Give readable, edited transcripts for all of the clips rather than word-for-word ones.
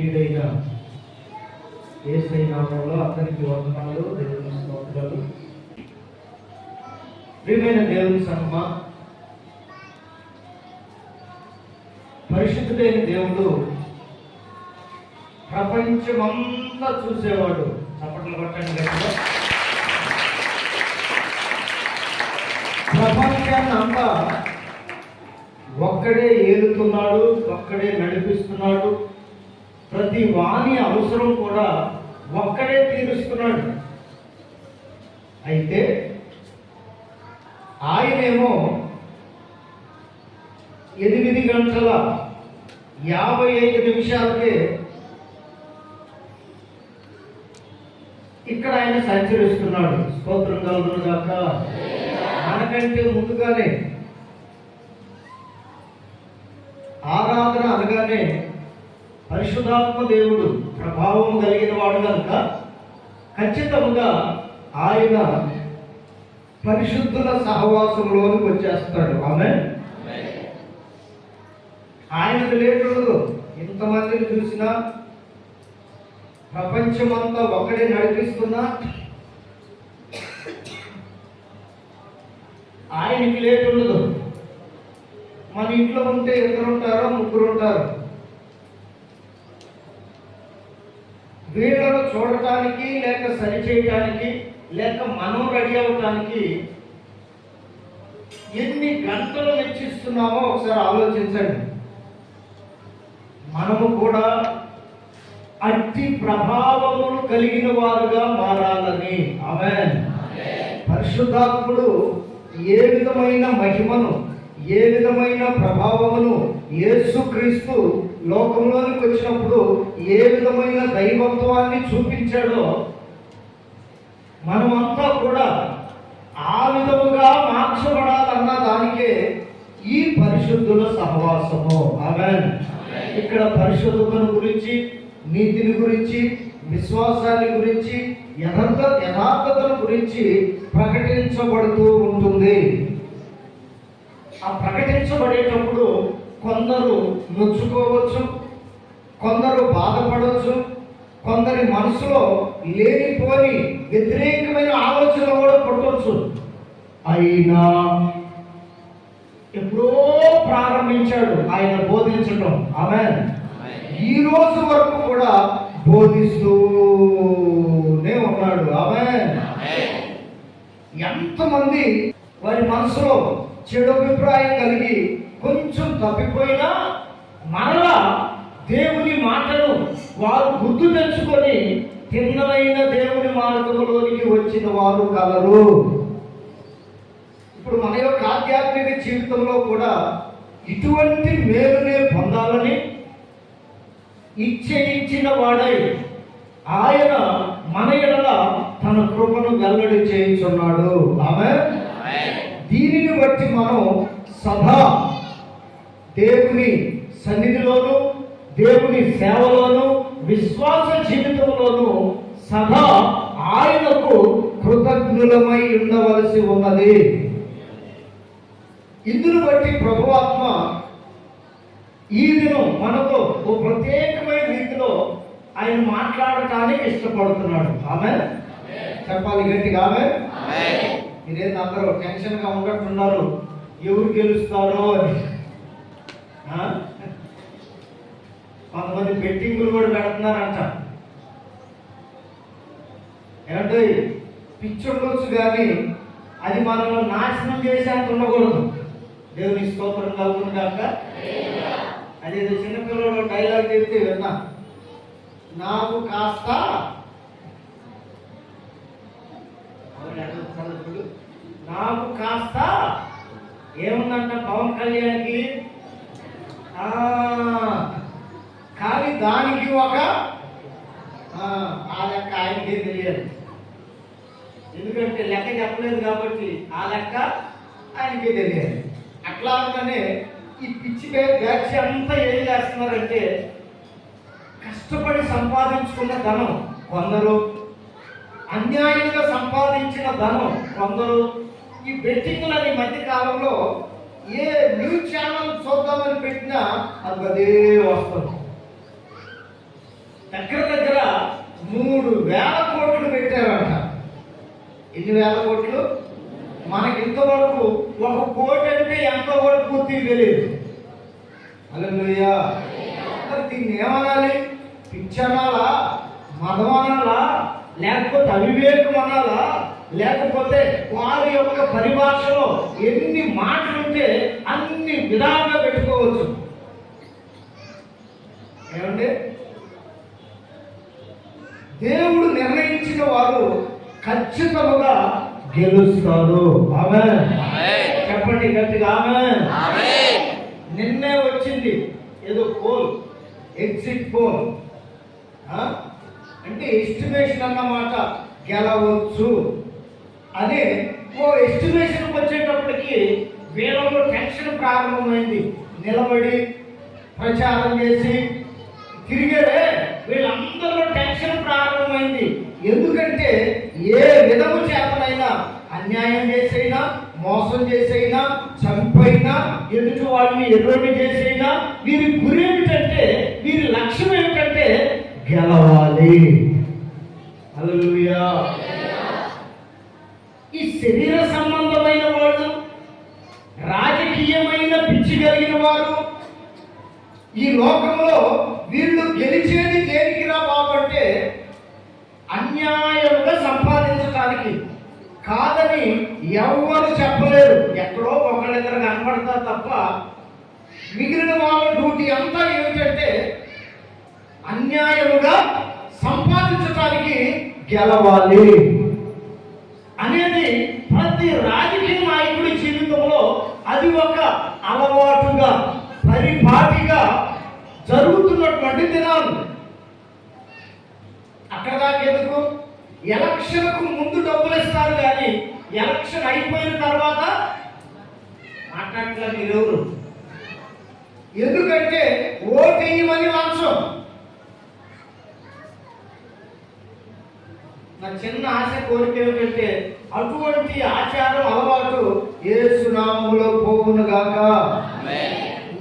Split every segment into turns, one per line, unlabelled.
ప్రియుడైన యేసయ్య నామములో అందరికీ వందనాలు, దేవుని స్తోత్రాలు. ప్రియమైన దేవుని సంగమా, పరిశుద్ధుడైన దేవుడు ప్రపంచమంతా చూసేవాడు. చప్పట్లు కొట్టండి గట్టిగా. ప్రపంచాన్ని అంతా ఒక్కడే ఏలుతున్నాడు, ఒక్కడే నడిపిస్తున్నాడు. ప్రతి వాణి అవసరం కూడా ఒక్కడే తీరుస్తున్నాడు. అయితే ఆయనేమో 8 గంటల 55 నిమిషాలకే ఇక్కడ ఆయన సంచరిస్తున్నాడు. స్తోత్రం కలుగును గాక. మనకంటే ముందుగానే ఆరాధన అనగానే పరిశుద్ధాత్మ దేవుడు ప్రభావం కలిగిన వాడు కనుక ఖచ్చితంగా ఆయన పరిశుద్ధుల సహవాసంలోకి వచ్చేస్తాడు. ఆమేన్. ఆయనకు లేకుండా ఇంతమందిని చూసినా, ప్రపంచమంతా ఒక్కడే నడిపిస్తున్నా, ఆయనకి లేకుండదు. మన ఇంట్లో ఉంటే 2 ఉంటారో 3 ఉంటారు. వీళ్ళను చూడటానికి, లేక సరిచేయటానికి, లేక మనం రెడీ అవటానికి ఎన్ని గంటలు వెచ్చిస్తున్నామో ఒకసారి ఆలోచించండి. మనము కూడా అట్టి ప్రభావములు కలిగిన వారుగా మారాలని. ఆమేన్. పరిశుద్ధాత్ముడు ఏ విధమైన మహిమను, ఏ విధమైన ప్రభావమును యేసుక్రీస్తు లోకంలోనికి వచ్చినప్పుడు ఏ విధమైన దైవత్వాన్ని చూపించాడో మనమంతా కూడా ఆ విధముగా మార్చబడాలన్న దానికే ఈ పరిశుద్ధుల సహవాసము. ఆమేన్. ఇక్కడ పరిశుద్ధతను గురించి, నీతిని గురించి, విశ్వాసాన్ని గురించి, యథార్థతను గురించి ప్రకటించబడుతూ ఉంటుంది. ఆ ప్రకటించబడేటప్పుడు కొందరు నొచ్చుకోవచ్చు, కొందరు బాధపడవచ్చు, కొందరి మనసులో లేనిపోని వ్యతిరేకమైన ఆలోచన కూడా పుట్టవచ్చు. అయినా ఎప్పుడో ప్రారంభించాడు ఆయన బోధించటం. ఆమేన్. ఈ రోజు వరకు కూడా బోధిస్తూనే ఉన్నాడు. ఆమేన్. ఎంతమంది వారి మనసులో చెడు అభిప్రాయం కలిగి కొంచెం తప్పిపోయినా మరలా దేవుని మాటను వారు గుర్తు తెచ్చుకొని తిన్నలైన దేవుని మార్గంలోనికి వచ్చిన వారు కలరు. ఇప్పుడు మన యొక్క ఆధ్యాత్మిక జీవితంలో కూడా ఇటువంటి మేలునే పొందాలని ఇచ్చిన వాడై ఆయన మన ఎడల తన కృపను వెల్లడి చేయుచున్నాడు. ఆమేన్. దీనిని బట్టి మనం సదా దేవుని సన్నిధిలోను, దేవుని సేవలోను, విశ్వాస జీవితంలోను సదా ఆయనకు కృతజ్ఞులమై ఉండవలసి ఉన్నది. ఇందును బట్టి ప్రభువాత్మ ఈ దినం మనతో ఓ ప్రత్యేకమైన రీతిలో ఆయన మాట్లాడటానికి ఇష్టపడుతున్నాడు. ఆమేన్. చెప్పాలి గట్టిగా. ఆమేన్. మీరేంటి అందరూ టెన్షన్గా ఉన్నట్టున్నారు, ఎవరు గెలుస్తారో అని. కొంతమంది బెట్టింగులు కూడా పెడుతున్నారంట. ఏమంటే పిచ్చి ఉండొచ్చు కానీ అది మనల్ని నాశనం చేసేంత ఉండకూడదు. దేవుని స్తోత్రం కలుగును గాక. అదేదో చిన్నపిల్లలు డైలాగ్ చెప్తే విన్నా, నాకు కాస్త నాకు కాస్త ఏముందంట పవన్ కళ్యాణ్కి, కానీ దానికి ఒక ఆ లెక్క ఆయనకే తెలియదు. ఎందుకంటే లెక్క చెప్పలేదు కాబట్టి ఆ లెక్క ఆయనకే తెలియదు. అట్లాగనే ఈ పిచ్చి బ్యాచ్ అంతా ఏం చేస్తున్నారంటే, కష్టపడి సంపాదించుకున్న ధనం కొందరు, అన్యాయంగా సంపాదించిన ధనం కొందరు, ఈ బెట్టింగ్లని మధ్య కాలంలో ఏ న్యూస్ ఛానల్ చూద్దామని పెట్టినా అది అదే వస్తుంది. వేల కోట్లు పెట్టారంట. ఎన్ని వేల కోట్లు? మనకి ఇంతవరకు 1 కోటి అంటే ఎంతో కూడా పూర్తి తెలియదు. హల్లెలూయా. దీన్ని ఏమనాలి? పిచ్చనాలా, మదం అనాలా, లేకపోతే అవివేకం అనాలా, లేకపోతే వారి యొక్క పరిభాషలో ఎన్ని మాటలు ఉంటే అన్ని విధాలుగా పెట్టుకోవచ్చు. ఏమంటే దేవుడు నిర్ణయించిన వారు ఖచ్చితంగా గెలుస్తారు. ఆమేన్. చెప్పండి గట్టిగా ఆమేన్. నిన్నే వచ్చింది ఏదో పోల్, ఎగ్జిట్ పోల్ అంటే ఎస్టిమేషన్ అన్నమాట. గెలవచ్చు అనే ఓ ఎస్టిమేషన్కి వచ్చేటప్పటికి వీళ్ళలో టెన్షన్ ప్రారంభమైంది. నిలబడి ప్రచారం చేసి తిరిగాడే వీళ్ళందరిలో టెన్షన్ ప్రారంభమైంది. ఎందుకంటే ఏ విధము చేతనైనా అన్యాయం చేసైనా, మోసం చేసైనా, చంపైనా, ఎదుటి వాళ్ళని ఎర్రని చేసైనా వీరి గురి ఏమిటంటే, వీరి లక్ష్యం ఏమిటంటే గెలవాలి. హల్లెలూయా. ఈ శరీర సంబంధమైన వాళ్ళు, రాజకీయమైన పిచ్చి కలిగిన వారు, ఈ లోకంలో వీళ్ళు గెలిచేది దేనికి రా బాబంటే అన్యాయంగా సంపాదించడానికి కాదని ఎవరు చెప్పలేరు. ఎక్కడో ఒకళ్ళిద్దరు కనపడతారు తప్ప మిగిలిన వాళ్ళ డ్యూటీ అంతా ఏమిటంటే అన్యాయముగా సంపాదించడానికి గెలవాలి అనేది ప్రతి రాజకీయ నాయకుడి జీవితంలో అది ఒక అలవాటుగా, పరిపాటిగా జరుగుతున్నటువంటి దినాలు. అక్కడ దాకా ఎందుకు? ఎలక్షన్కు ముందు డబ్బులు ఇస్తారు కానీ ఎలక్షన్ అయిపోయిన తర్వాత మాట్లాడలేదు మీరెవరు. ఎందుకంటే ఓటు వేయమని లంచం. నా చిన్న ఆశ, కోరిక ఏమిటంటే అటువంటి ఆచారం, అలవాటు యేసు నామములో పోవును గాక.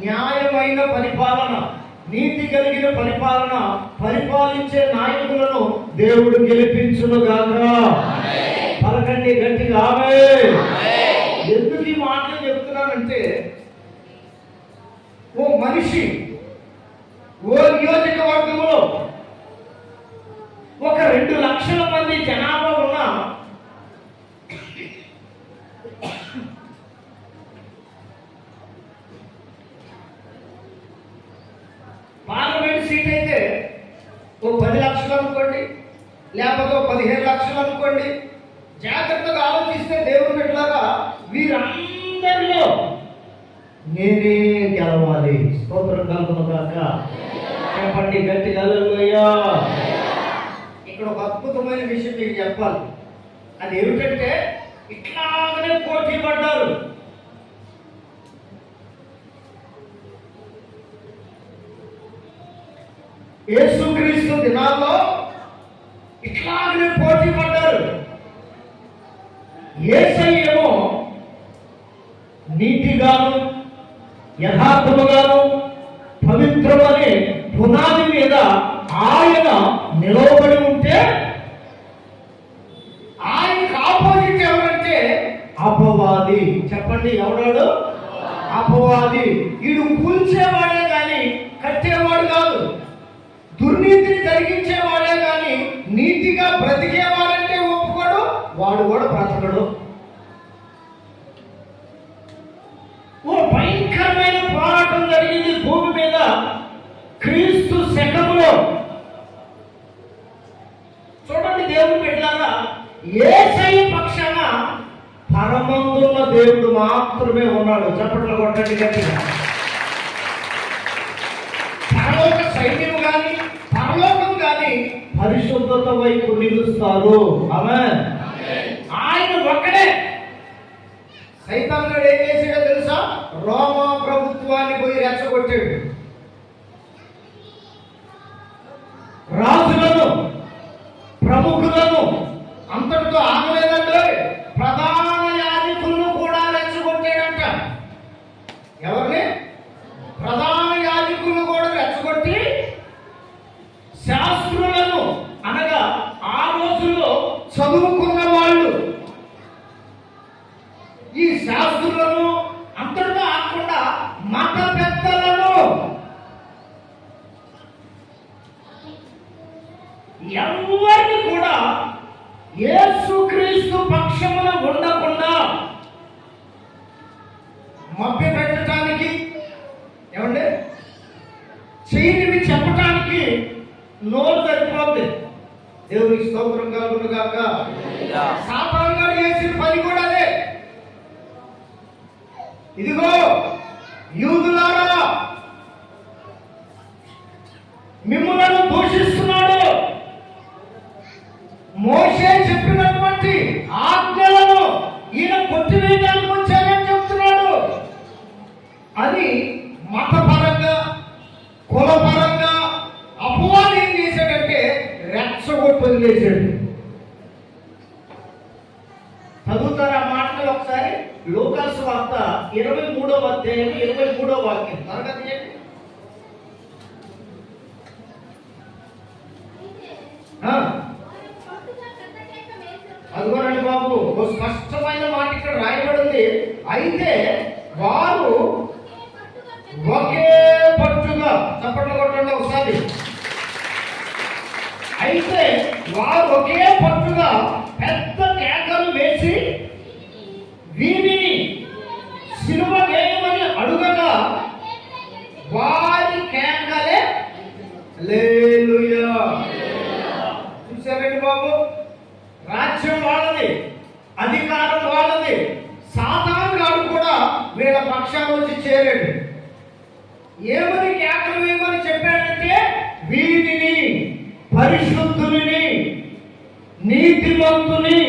న్యాయమైన పరిపాలన, నీతి కలిగిన పరిపాలన పరిపాలించే నాయకులను దేవుడు గెలిపించును గాక. పలకండి గట్టిగా ఆమేన్. ఎందుకు ఈ మాటలు చెప్తున్నానంటే, ఓ మనిషి ఓ నియోజకవర్గంలో ఒక 2 లక్షల మంది జనాభా ఉన్న పార్లమెంట్ సీట్ అయితే ఓ 10 లక్షలు అనుకోండి, లేకపోతే 15 లక్షలు అనుకోండి. జాగ్రత్తగా ఆలోచిస్తే దేవుడు పెట్టలాగా వీరందరిలో నేనే గెలవాలి. స్తోత్రం కలుగును గాక. చెప్పండి గట్టిగా హల్లెలూయా. ఇక్కడ ఒక అద్భుతమైన విషయం మీకు చెప్పాలి. అది ఏమిటంటే ఇట్లాగనే పోటీ పడ్డారు. యేసుక్రీస్తు దినాల్లో ఇట్లాగనే పోటీ పడ్డారు. యేసయ్యేమో నీతిగాను, యథార్థముగాను, పవిత్రమనే పునాది మీద ఆయన నిలవబడి ఉంటే, ఆయనకు ఆపోజిట్ ఎవరంటే అపవాది. చెప్పండి ఎవడాడు? అపవాది. వీడు కూల్చేవాడే కానీ కట్టేవాడు కాదు. దుర్నీతిని జరిగించేవాడే కానీ నీతిగా బ్రతికేవాడంటే ఒప్పుకోడు, వాడు కూడా బ్రతకడు. ఓ భయంకరమైన పోరాటం జరిగింది భూమి మీద క్రీస్తు శకములో. చూడండి, దేవుడు పెట్టారా, యేసయ్య పక్షాన పరమందున్న దేవుడు మాత్రమే ఉన్నాడు. చప్పట్లు కొట్టండి గట్టిగా. పరలోక సైన్యం కానీ, పరలోకం కానీ పరిశుద్ధత వైపు నిలుస్తారు. ఆమేన్. ఆయన ఒక్కడే. సైతానుడు ఏం చేశాడో తెలుసా? రోమా ప్రభుత్వాన్ని పోయి రెచ్చగొట్టాడు. రాజులను, ప్రముఖులను అంతటితో ఆగలేదంటే ప్రధాన యాజకులను కూడా రెచ్చగొట్టాడంట. ఎవరిని? ప్రధాన యాజకులను కూడా రెచ్చగొట్టి శాస్త్రులను, అనగా ఎవరిని కూడా యేసుక్రీస్తు పక్షమున ఉండకుండా మభ్య పెట్టడానికి, ఏమండి, చేయనివి చెప్పడానికి నోరు సరిపోద్ది. దేవునికి స్తోత్రం కలుగును గాక. సాతాను గారు చేసిన పని కూడా అదే. ఇదిగో యూదులారా, మిమ్ములను దూషిస్తున్నాడు, మోషే చెప్పినటువంటి ఆజ్ఞలను ఈయన కొట్టివేయడానికి వచ్చారని చెప్తున్నాడు అని మతపరంగా, కులపరంగా అపవాది ఏం చేశాడంటే రెచ్చగొట్టు వదిలేశాడు. చదువుతారు ఆ మాటలు ఒకసారి. లూకాసు వార్త 23వ అధ్యాయం 23వ వాక్యం. తరగతి ఏంటి? అదిగోనండి బాబు, ఒక స్పష్టమైన మాట ఇక్కడ రాయబడింది. అయితే వారు ఒకే పట్టుగా, చప్పట్లు కొట్టండి ఒకసారి. అయితే వారు ఒకే పట్టుగా పెద్ద కేకలు వేసి వీరిని సిలువ వేయమని అడుగగా వారి కేకలే హల్లెలూయా. చూసారండి బాబు, రాజ్యం వాళ్ళది, అధికారం వాళ్ళది. సాతాను గారు కూడా వీళ్ళ పక్షాలు వచ్చి చేరాడు. ఏమని కేకలు వేయమని చెప్పాడంటే వీరిని, పరిశుద్ధుని, నీతిమంతుని.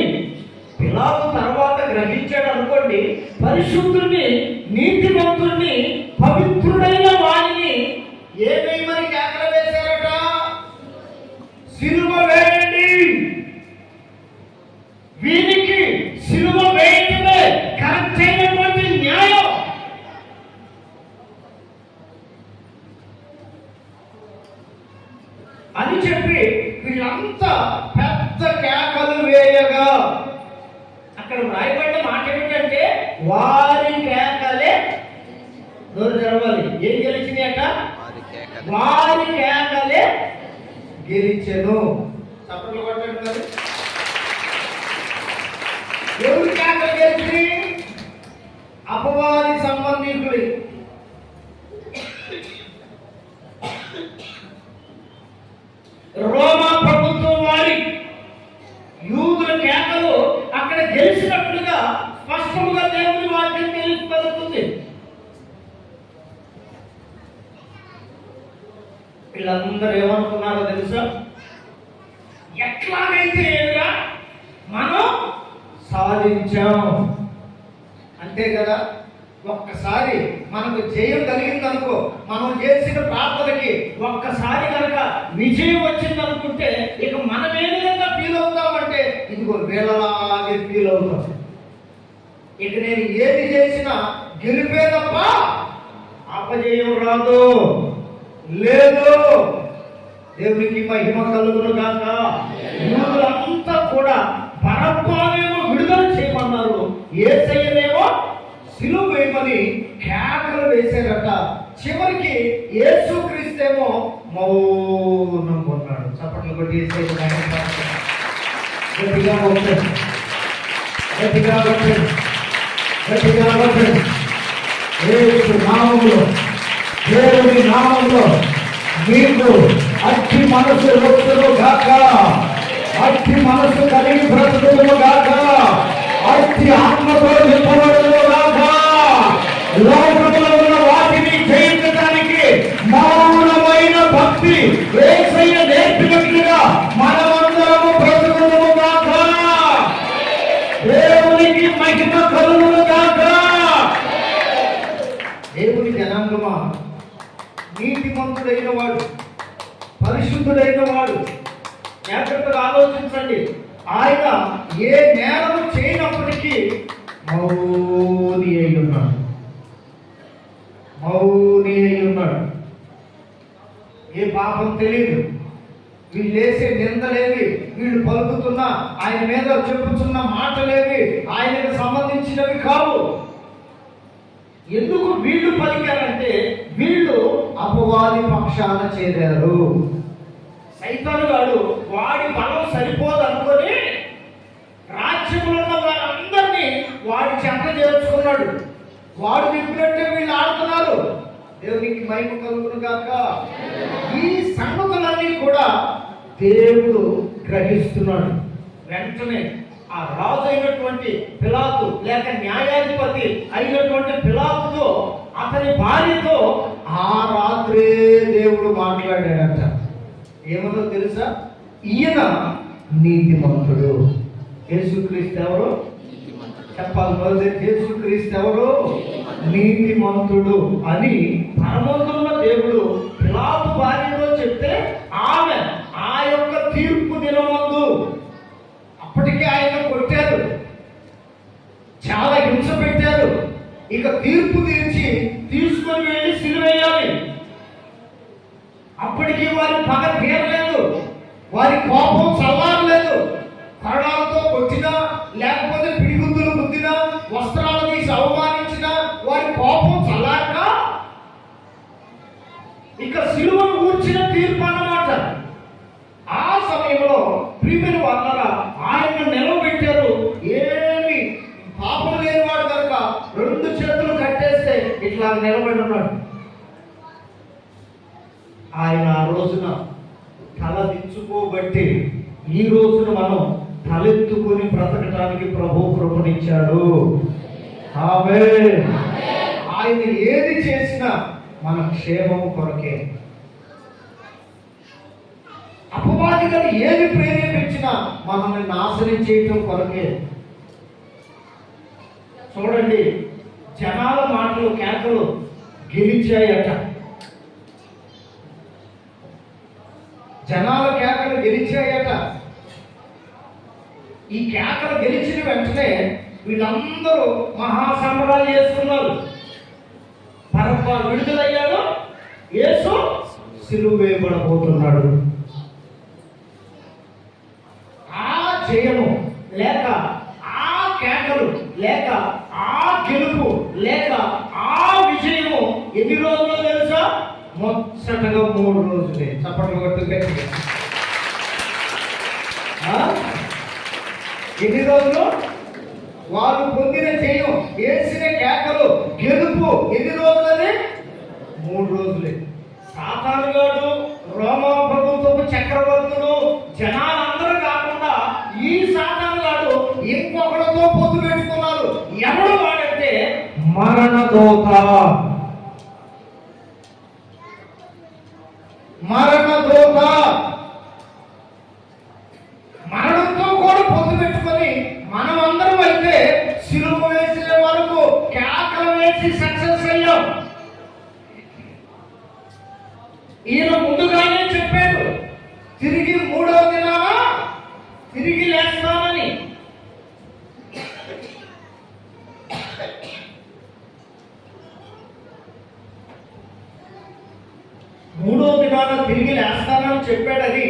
పిలాతు తర్వాత గ్రహించాడు అనుకోండి, పరిశుద్ధుని, నీతిమంతుని, పవిత్రుడైన వారిని ఏమేమని కేకలు వేశారట? సిలువ వేయండి. వీరికి సిలువ వేయటమే కరెక్ట్ అయినటువంటి న్యాయం. అని చెప్పి వీళ్ళంతా పెద్ద కేకలు వేయగా, అక్కడ రాయబడిన మాట ఏమిటంటే వారి కేకలే, నోరు తెరవాలి, ఏం గెలిచింది అట? వారి కేకలే గెలిచెను. చప్పట్లు కొట్టండి మరి. ఎవరి కేకలు గెలిచి? అపవాది సంబంధికుడి. రోమా ప్రభుత్వం వారి యూదుల కేకలు అక్కడ గెలిచినట్లుగా స్పష్టంగా దేవుని వాక్యం తెలియపడుతుంది. వీళ్ళందరూ ఏమనుకున్నారో తెలుసా? ఎట్లాగైతే ఏమిరా మనం సాధించాం, అంతే కదా. ఒక్కసారి మనకు జయం కలిగిందనుకో, మనం చేసిన ప్రార్థనకి ఒక్కసారి కనుక విజయం వచ్చిందనుకుంటే ఇక మనం ఏ విధంగా ఫీల్ అవుతామంటే ఇదిగో వీళ్ళలాగే ఫీల్ అవుతాం. ఇక నేను ఏది చేసినా గెలిపే తప్ప అపజయం రాదు. లేదు. దేవునికి మహిమ కలుగును గాక. యూదులంతా కూడా బరబ్బనేమో విడుదల చేయమన్నారు, యేసయ్యనేమో సిలువ వేయమని కేకలు వేశారట. చివరికి యేసుక్రీస్తేమో మౌనం కొన్నాడు. చప్పట్లు కొట్టి గట్టిగా వచ్చాడు, గట్టిగా వచ్చాడు, గట్టిగా వచ్చాడు. యేసు నామములో, దేవుని నామములో మీకు అట్టి మనసు వచ్చును గాక, అట్టి మనసు కలిగి బ్రతుకును గాక, అట్టి ఆత్మతో నింపబడును గాక. లోకంలో ఉన్న వాటిని జయించడానికి మౌనమైన భక్తి యేసయ్య నేర్పినట్లుగా మనమందరము బ్రతుకును గాక. దేవునికి మహిమ కలుగును గాక. దేవుని జనాంగమా, నీతిమంతుడైన వాడు, పరిశుద్ధుడైన వాడు, జాగ్రత్తగా ఆలోచించండి. ఆయన ఏ నేరము చేయనప్పటికీ మౌని అయి ఉన్నాడు, మౌని అయి ఉన్నాడు. ఏ పాపం తెలియదు. వీళ్ళు వేసే నిందలేవి, వీళ్ళు పలుకుతున్న ఆయన మీద చెప్పుతున్న మాటలేవి ఆయనకు సంబంధించినవి కావు. ఎందుకు వీళ్ళు పలికారంటే వీళ్ళు అపవాది పక్షాన చేరారు. సైతాను గాడు వాడి బలం సరిపోదు అనుకొని రాజ్యంలో ఉన్న వారందరినీ వాడి చెంత చేర్చుకున్నాడు. వాడు చెప్పినట్టే వీళ్ళు ఆడుతున్నారు. దేవునికి మహిమ కలుగును గాక. ఈ సంగతులన్నీ కూడా దేవుడు గ్రహిస్తున్నాడు. వెంటనే ఆ రాజు అయినటువంటి పిలాతు లేక న్యాయాధిపతి అయినటువంటి పిలాతుతో అతని భార్యతో ఆ రాత్రే దేవుడు మాట్లాడాడట. ఏమదో తెలుసా? ఈయన నీతిమంతుడు. యేసుక్రీస్తు ఎవరు చెప్పాలి? మొదటి యేసుక్రీస్తు ఎవరు? నీతిమంతుడు అని పరమంతున్న దేవుడు పిలాతు భార్యతో చెప్తే ఆమె ఆ యొక్క తీర్పు దినమందు అప్పటికే ఆయన కొట్టారు, చాలా హింస పెట్టారు. ఇక తీర్పు తీర్చి తీసుకొని వెళ్ళి సిలువేయాలి. అప్పటికి వారి పగ తీరలేదు, వారి కోపం చల్లారలేదు. కరణాలతో కొట్టినా లేకపోతే పిడిగుద్దులు గుద్దినా వస్త్రాలు తీసి అవమానించినా వారి కోపం చల్లారక ఇక సిలువను కూర్చిన తీర్పు అన్నమాట. ఆ సమయంలో ప్రియమైన వాళ్ళ ఆయన నిలవబెట్టారు. ఏమి పాపం లేనివాడు కనుక 2 చేతులు కట్టేస్తే ఇట్లా నిలబడి ఉన్నాడు. ఆయన ఆ రోజున తల దించుకోబట్టి ఈ రోజున మనం తలెత్తుకొని బ్రతకడానికి ప్రభు కృపనిచ్చాడు. ఆమేన్. ఆయన ఏది చేసినా మన క్షేమం కొరకే. అపవాదిగా ఏది ప్రేరేపించినా మనల్ని నాశనం చేయటం కొరకే. చూడండి, జనాల మాటలు కేకలు గెలిచాయట. జనాల కేకలు గెలిచాయట. ఈ కేకలు గెలిచిన వెంటనే వీళ్ళందరూ మహాసంబరాలు చేసుకున్నారు. పరమ విడుదలయ్యాడు, యేసు సిలువ వేయబడబోతున్నాడు. ఆ జయము లేక ఆ కేకలు లేక ఆ గెలుపు లేక ఆ విజయము ఎన్ని రోజులు తెలుసా? మొత్తగా 3 రోజులే. చప్పట్లు కొట్టు గట్టిగా. ఎన్ని రోజులు? వారు పొందిన జయం, వేసిన కేకలు, గెలుపు ఎన్ని రోజులని? 3 రోజులే. సాతానుగాడు, రోమా ప్రభుత్వపు చక్రవర్తులు, జనాలందరూ కాకుండా ఈ సాతానుగాడు ఇంకొకరితో పొత్తు పెట్టుకున్నారు. ఎవడు వాడంటే మరణదూత. మరణదూత మరణంతో కూడా పొత్తు పెట్టుకొని మనమందరం అయితే సిలువ వేసే వరకు కేకలు వేసి సక్సెస్ అయ్యాం. ఈయన ముందుగానే చెప్పాడు, తిరిగి 3వ దినాన తిరిగి లేస్తామని. మూడో దినాన తిరిగి లేస్తానని చెప్పాడని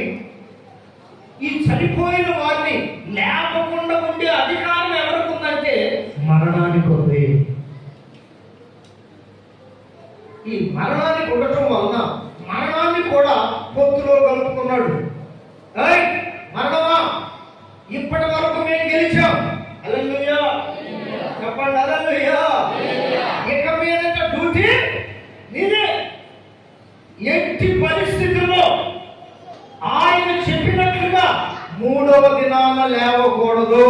ఈ చనిపోయిన వారిని లేపకుండా ఉండే అధికారం ఎవరికి ఉందంటే మరణానికి ఉంది. ఈ మరణానికి ఉండటం వలన మరణాన్ని కూడా పొత్తులో కలుపుకున్నాడు. మరణమా, ఇప్పటి వరకు మేము గెలిచాం. హల్లెలూయా చెప్పండి. హల్లెలూయా. ఇక మీదట డ్యూటీ నీదే. ఎట్టి పరిస్థితుల్లో ఆయన చెప్పినట్లుగా 3వ దినాన లేవకూడదు.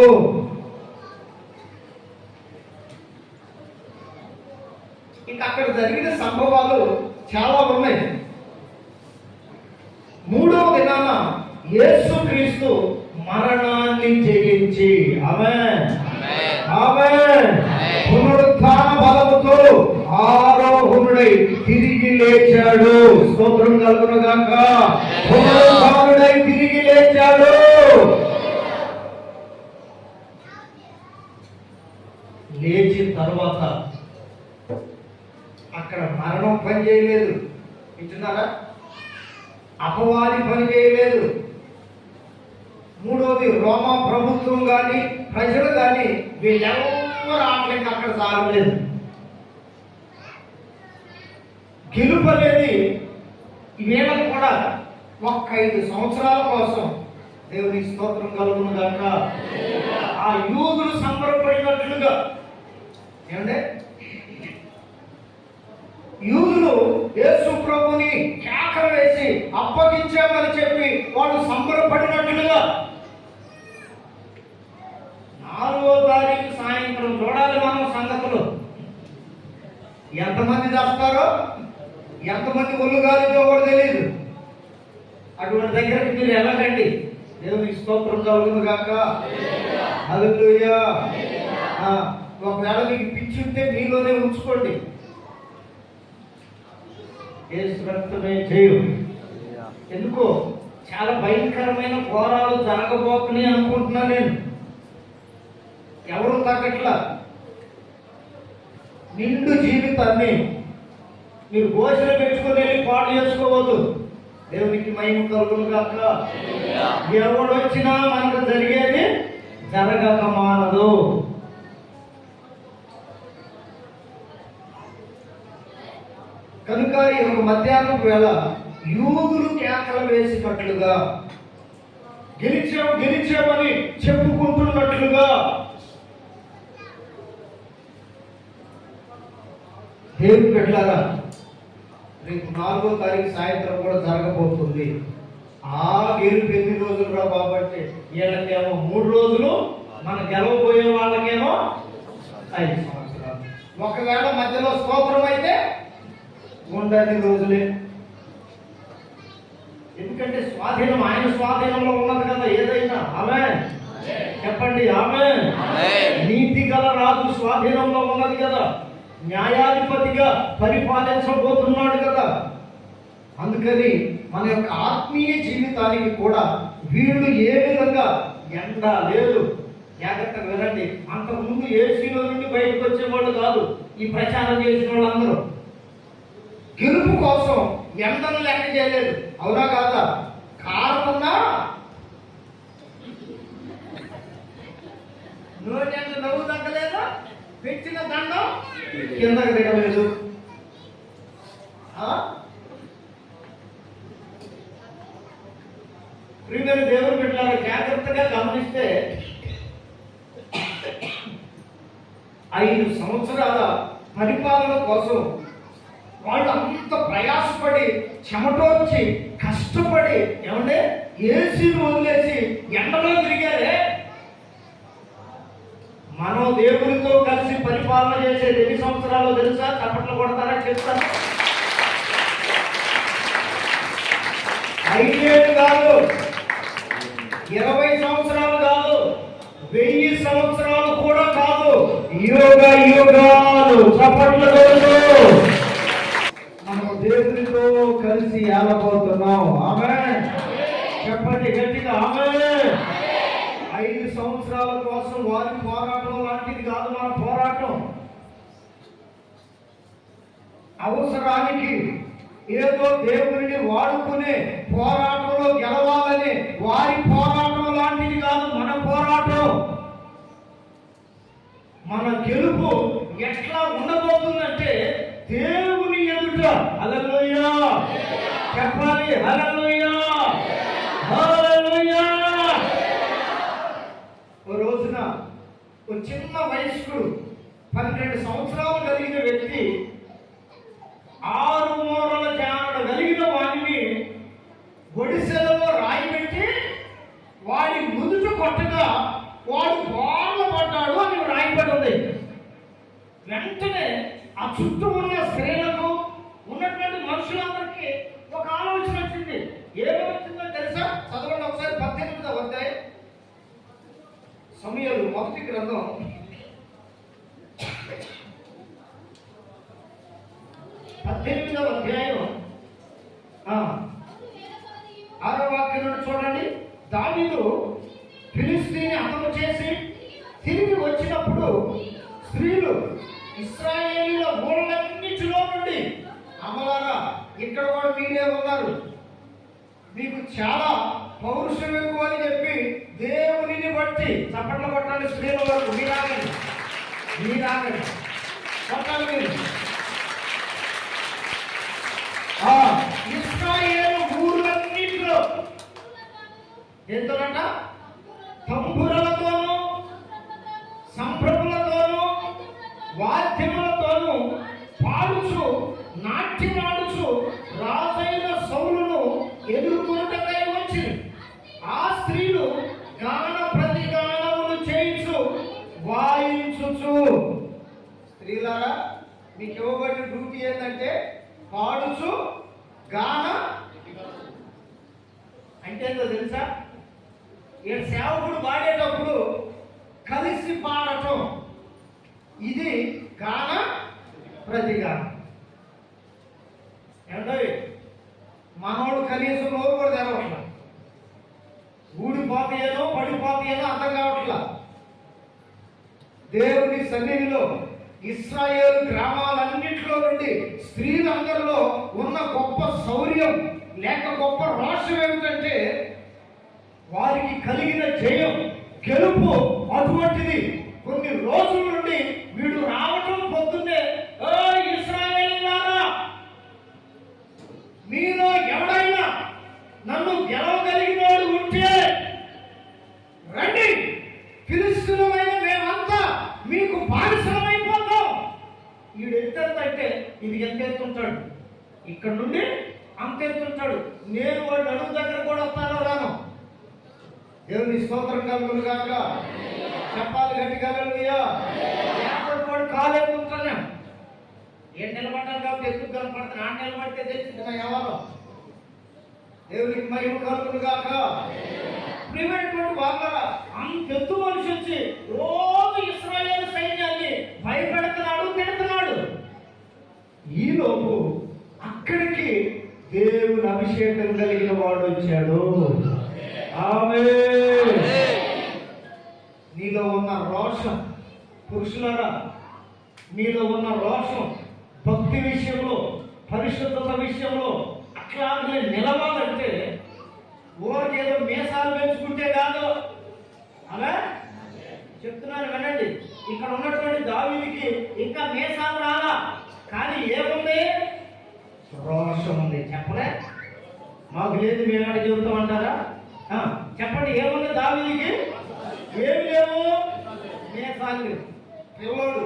ఇంకా అక్కడ జరిగిన సంభవాలు చాలా ఉన్నాయి. 3వ దినాన యేసుక్రీస్తు మరణాన్ని జయించి ఆమేన్ ఆమేన్ పునరుత్థాన బలముతో ఆరోహణుడై తిరిగి లేచాడు. స్తోత్రం కలుగును గాక. పునరుత్థానుడై తిరిగి లేచాడు. లేచిన తర్వాత అక్కడ మరణం పని చేయలేదు. వింటున్నారా? అపవాది పని చేయలేదు. 3వది రోమా ప్రభుత్వం కానీ ప్రజలు కానీ వీళ్ళెవరూ ఆటలకి అక్కడ సాగలేదు. గెలుపు అనేది వీళ్ళకు కూడా ఒక్క 5 సంవత్సరాల కోసం. దేవుని స్తోత్రం కలుగును గాక. ఆ యూదులు సంబరపడినట్లుగా, ఏమంటే యూదులు యేసు ప్రభుని కేకలు వేసి అప్పగించామని చెప్పి వాళ్ళు సంబరపడినట్లుగా 4వ తారీఖు సాయంత్రం చూడాలి మనం సంగతులు. ఎంతమంది చేస్తారో, ఎంతమంది ఒళ్ళు గాలితో కూడా తెలియదు. అటువంటి దగ్గరికి మీరు వెళ్ళకండి. దేవునికి స్తోత్రం కలుగును గాక. హల్లెలూయా. ఒకవేళ మీకు పిచ్చి ఉంటే మీలోనే ఉంచుకోండి. యేసు రక్తమే జయం. ఎందుకో చాలా భయంకరమైన ఘోరాలు జరగబోతున్నాయి అనుకుంటున్నా నేను. ఎవరు తగ్గట్లా. నిండు జీవితాన్ని మీరు భోజనం పెట్టుకుని వెళ్ళి పాటు చేసుకోవద్దు. దేవునికి మహిమ కలుగును గాక. ఎవడు వచ్చినా మనకు జరిగేది జరగక మానదు. కనుక ఈ యొక్క మధ్యాహ్నం వేళ యూదులు కేకలు వేసినట్లుగా, గెలిచామని చెప్పుకుంటున్నట్లుగా దేవుని పెట్టారా రేపు 4వ తారీఖు సాయంత్రం కూడా జరగబోతుంది. ఆ గెలుపు ఎన్ని రోజులు రా కాబట్టి, వీళ్ళకేమో 3 రోజులు, మన గెలవబోయే వాళ్ళకేమో 5 సంవత్సరాలు. ఒకవేళ మధ్యలో స్తోత్రం అయితే ఉండని రోజులే. ఎందుకంటే స్వాధీనం ఆయన స్వాధీనంలో ఉన్నది కదా ఏదైనా. ఆమేన్ చెప్పండి. ఆమేన్. నీతి గల రాజు స్వాధీనంలో ఉన్నది కదా. న్యాయాధిపతిగా పరిపాలించబోతున్నాడు కదా. అందుకని మన యొక్క ఆత్మీయ జీవితానికి కూడా వీళ్ళు ఏ విధంగా ఎండ లేదు. జాగ్రత్తగా వినండి. అంతకుముందు ఏసీలో నుండి బయటకు వచ్చేవాళ్ళు కాదు ఈ ప్రచారం చేసిన వాళ్ళందరూ. గెలుపు కోసం ఎండను లెక్క చేయలేదు. అవునా కాదా? కారణన్నా నోటి నవ్వు తగ్గలేదు, పెట్టిన దండం కిందకి దిగలేదు. ప్రియమైన దేవుని బిడ్డలారా, జాగ్రత్తగా గమనిస్తే 5 సంవత్సరాల పరిపాలన కోసం వాళ్ళు అంత ప్రయాసపడి, చెమటోర్చి, కష్టపడి, ఏమంటే ఏసీని వదిలేసి ఎండలో తిరిగారే. మనం దేవునితో కలిసి పరిపాలన చేసేది ఎన్ని సంవత్సరాలు తెలుసా? చప్పట్లు కొడతారా? చెప్తాను. 5 ఏళ్ళు కాదు, 20 సంవత్సరాలు కాదు, 1000 సంవత్సరాలు కూడా కాదు, యుగ యుగాలు. చప్పట్లు కొడుతూ మనం దేవునితో కలిసి ఏలబోతున్నాం. ఆమేన్ చెప్పండి గట్టిగా. ఆమేన్. 5 సంవత్సరాల కోసం వారి పోరాటం లాంటిది కాదు మన పోరాటం. అవసరానికి ఏదో దేవుడిని వాడుకునే పోరాటంలో గెలవాలని వారి పోరాటం లాంటిది కాదు మన పోరాటం. మన గెలుపు ఎట్లా ఉండబోతుందంటే దేవుని ఎదుట. హల్లెలూయా చెప్పాలి. హల్లెలూయా హల్లెలూయా. ఓ రోజున ఒక చిన్న వయస్కుడు 12 సంవత్సరాలు కలిగిన వ్యక్తి 6 మూరల జానడు కలిగిన వాడిని ఒడిశలలో రాయి పెట్టి వాడి ముదుట కొట్టగా వాడు బాగా పడ్డాడు అని రాయిపడి ఉంది. వెంటనే ఆ చుట్టూ ఉన్న స్త్రీలకు, ఉన్నటువంటి మనుషులందరికీ ఒక ఆలోచన వచ్చింది. ఏమొచ్చిందో తెలుసా? చదవండి ఒకసారి. 18వ అధ్యాయం సమూయేలు మొదటి గ్రంథం 18వ అధ్యాయం 6వ వాక్యం నుండి చూడండి. దావీదు ఫిలిష్తీని హతము చేసి తిరిగి వచ్చినప్పుడు స్త్రీలు ఇశ్రాయేలీయుల ఊళ్ళన్నిటిలో నుండి, అమ్మలారా ఇక్కడ కూడా మీరే ఉన్నారు, మీకు చాలా పౌరుషం ఎక్కువ అని చెప్పి దేవునిని బట్టి చప్పట్లు కొట్టాలి. స్త్రీల వరకు మీరాగండి కొట్టాలి మీరు. ఇశ్రాయేలు ఊర్లన్నింటిలో ఏంటోనట? తంబురలతోనూ సంభ్రములతోనూ వాద్యములతోనూ పాడుచు నాట్యమాడుచు రాజైన సౌలును ఎదుర్కొనుటకై వచ్చింది. ఆ స్త్రీలు గాన ప్రతిగానములు చేయించు వాయించుచు. స్త్రీలారా, మీకు ఇవ్వబడిన డ్యూటీ ఏంటంటే పాడుచు గాన అంటే ఏంటో తెలుసా? ఈ సేవకుడు పాడేటప్పుడు కలిసి పాడటం, ఇది గాన ప్రతిగానం. ఏంటో మనోడు కనీసం నోరు కూడా తెరవట్లా, ఊడిపోతాయేనో పడిపోతాయేనో అర్థం కావట్లా. దేవుని సన్నిధిలో ఇశ్రాయేలు గ్రామాలన్నింటిలో నుండి స్త్రీలందరిలో ఉన్న గొప్ప శౌర్యం లేక గొప్ప రోషం ఏమిటంటే వారికి కలిగిన జయం, గెలుపు అటువంటిది. కొన్ని రోజుల నుండి వీడు రావటం పొద్దున్నే, ఇశ్రాయేలీయులారా, మీలో ఎవడైనా నన్ను గెలవగలిగినోడు ఉంటే రండి, ఫిలిష్తీయులమైన మేమంతా మీకు బానిసలమైపోతాం. వీడు ఎంతంటే ఇది ఎంత ఎత్తుంటాడు, ఇక్కడ నుండి అంత ఎత్తుంటాడు. నేను వాడు అడుగు దగ్గర కూడా వస్తానో రాను. దేవుని స్తోత్రం కలుగును గాక. చెప్పాలి గట్టిగా హల్లెలూయా. వాడు కాలు ఎత్తుంటాను, ఏం నిలబడ్డాను కాబట్టి ఎందుకు కనపడతాను, ఆ నిలబడితే తెలిసింది ఎవరో. దేవునికి మహిమ కలుగును గాక. ప్రియమైనటువంటి వాళ్ళరా, అంత ఎత్తు మనిషి వచ్చి రోజు ఇశ్రాయేలు సైన్యాన్ని భయపెడుతున్నాడు, తిడుతున్నాడు. ఈలోపు అక్కడికి దేవుని అభిషేకం కలిగిన వాడు వచ్చాడు. ఆమేన్. నీలో ఉన్న రోషం, పురుషులారా, నీలో ఉన్న రోషం భక్తి విషయంలో, పరిశుద్ధత విషయంలో అట్లాగే నిలవాలంటే ఊరికేదో మీసాలు పెంచుకుంటే కాదు. అలా చెప్తున్నాను వినండి. ఇక్కడ ఉన్నటువంటి దావీదుకి ఇంకా మీసాలు రాలా, కానీ ఏముంది? రోషం ఉంది. చెప్పలే, మాకు లేదు, మేము ఎక్కడ చెబుతాం అంటారా? చెప్పండి, ఏముంది దావీదుకి? ఏమి లేవు, మీసాలు లేవు. పిల్లోడు,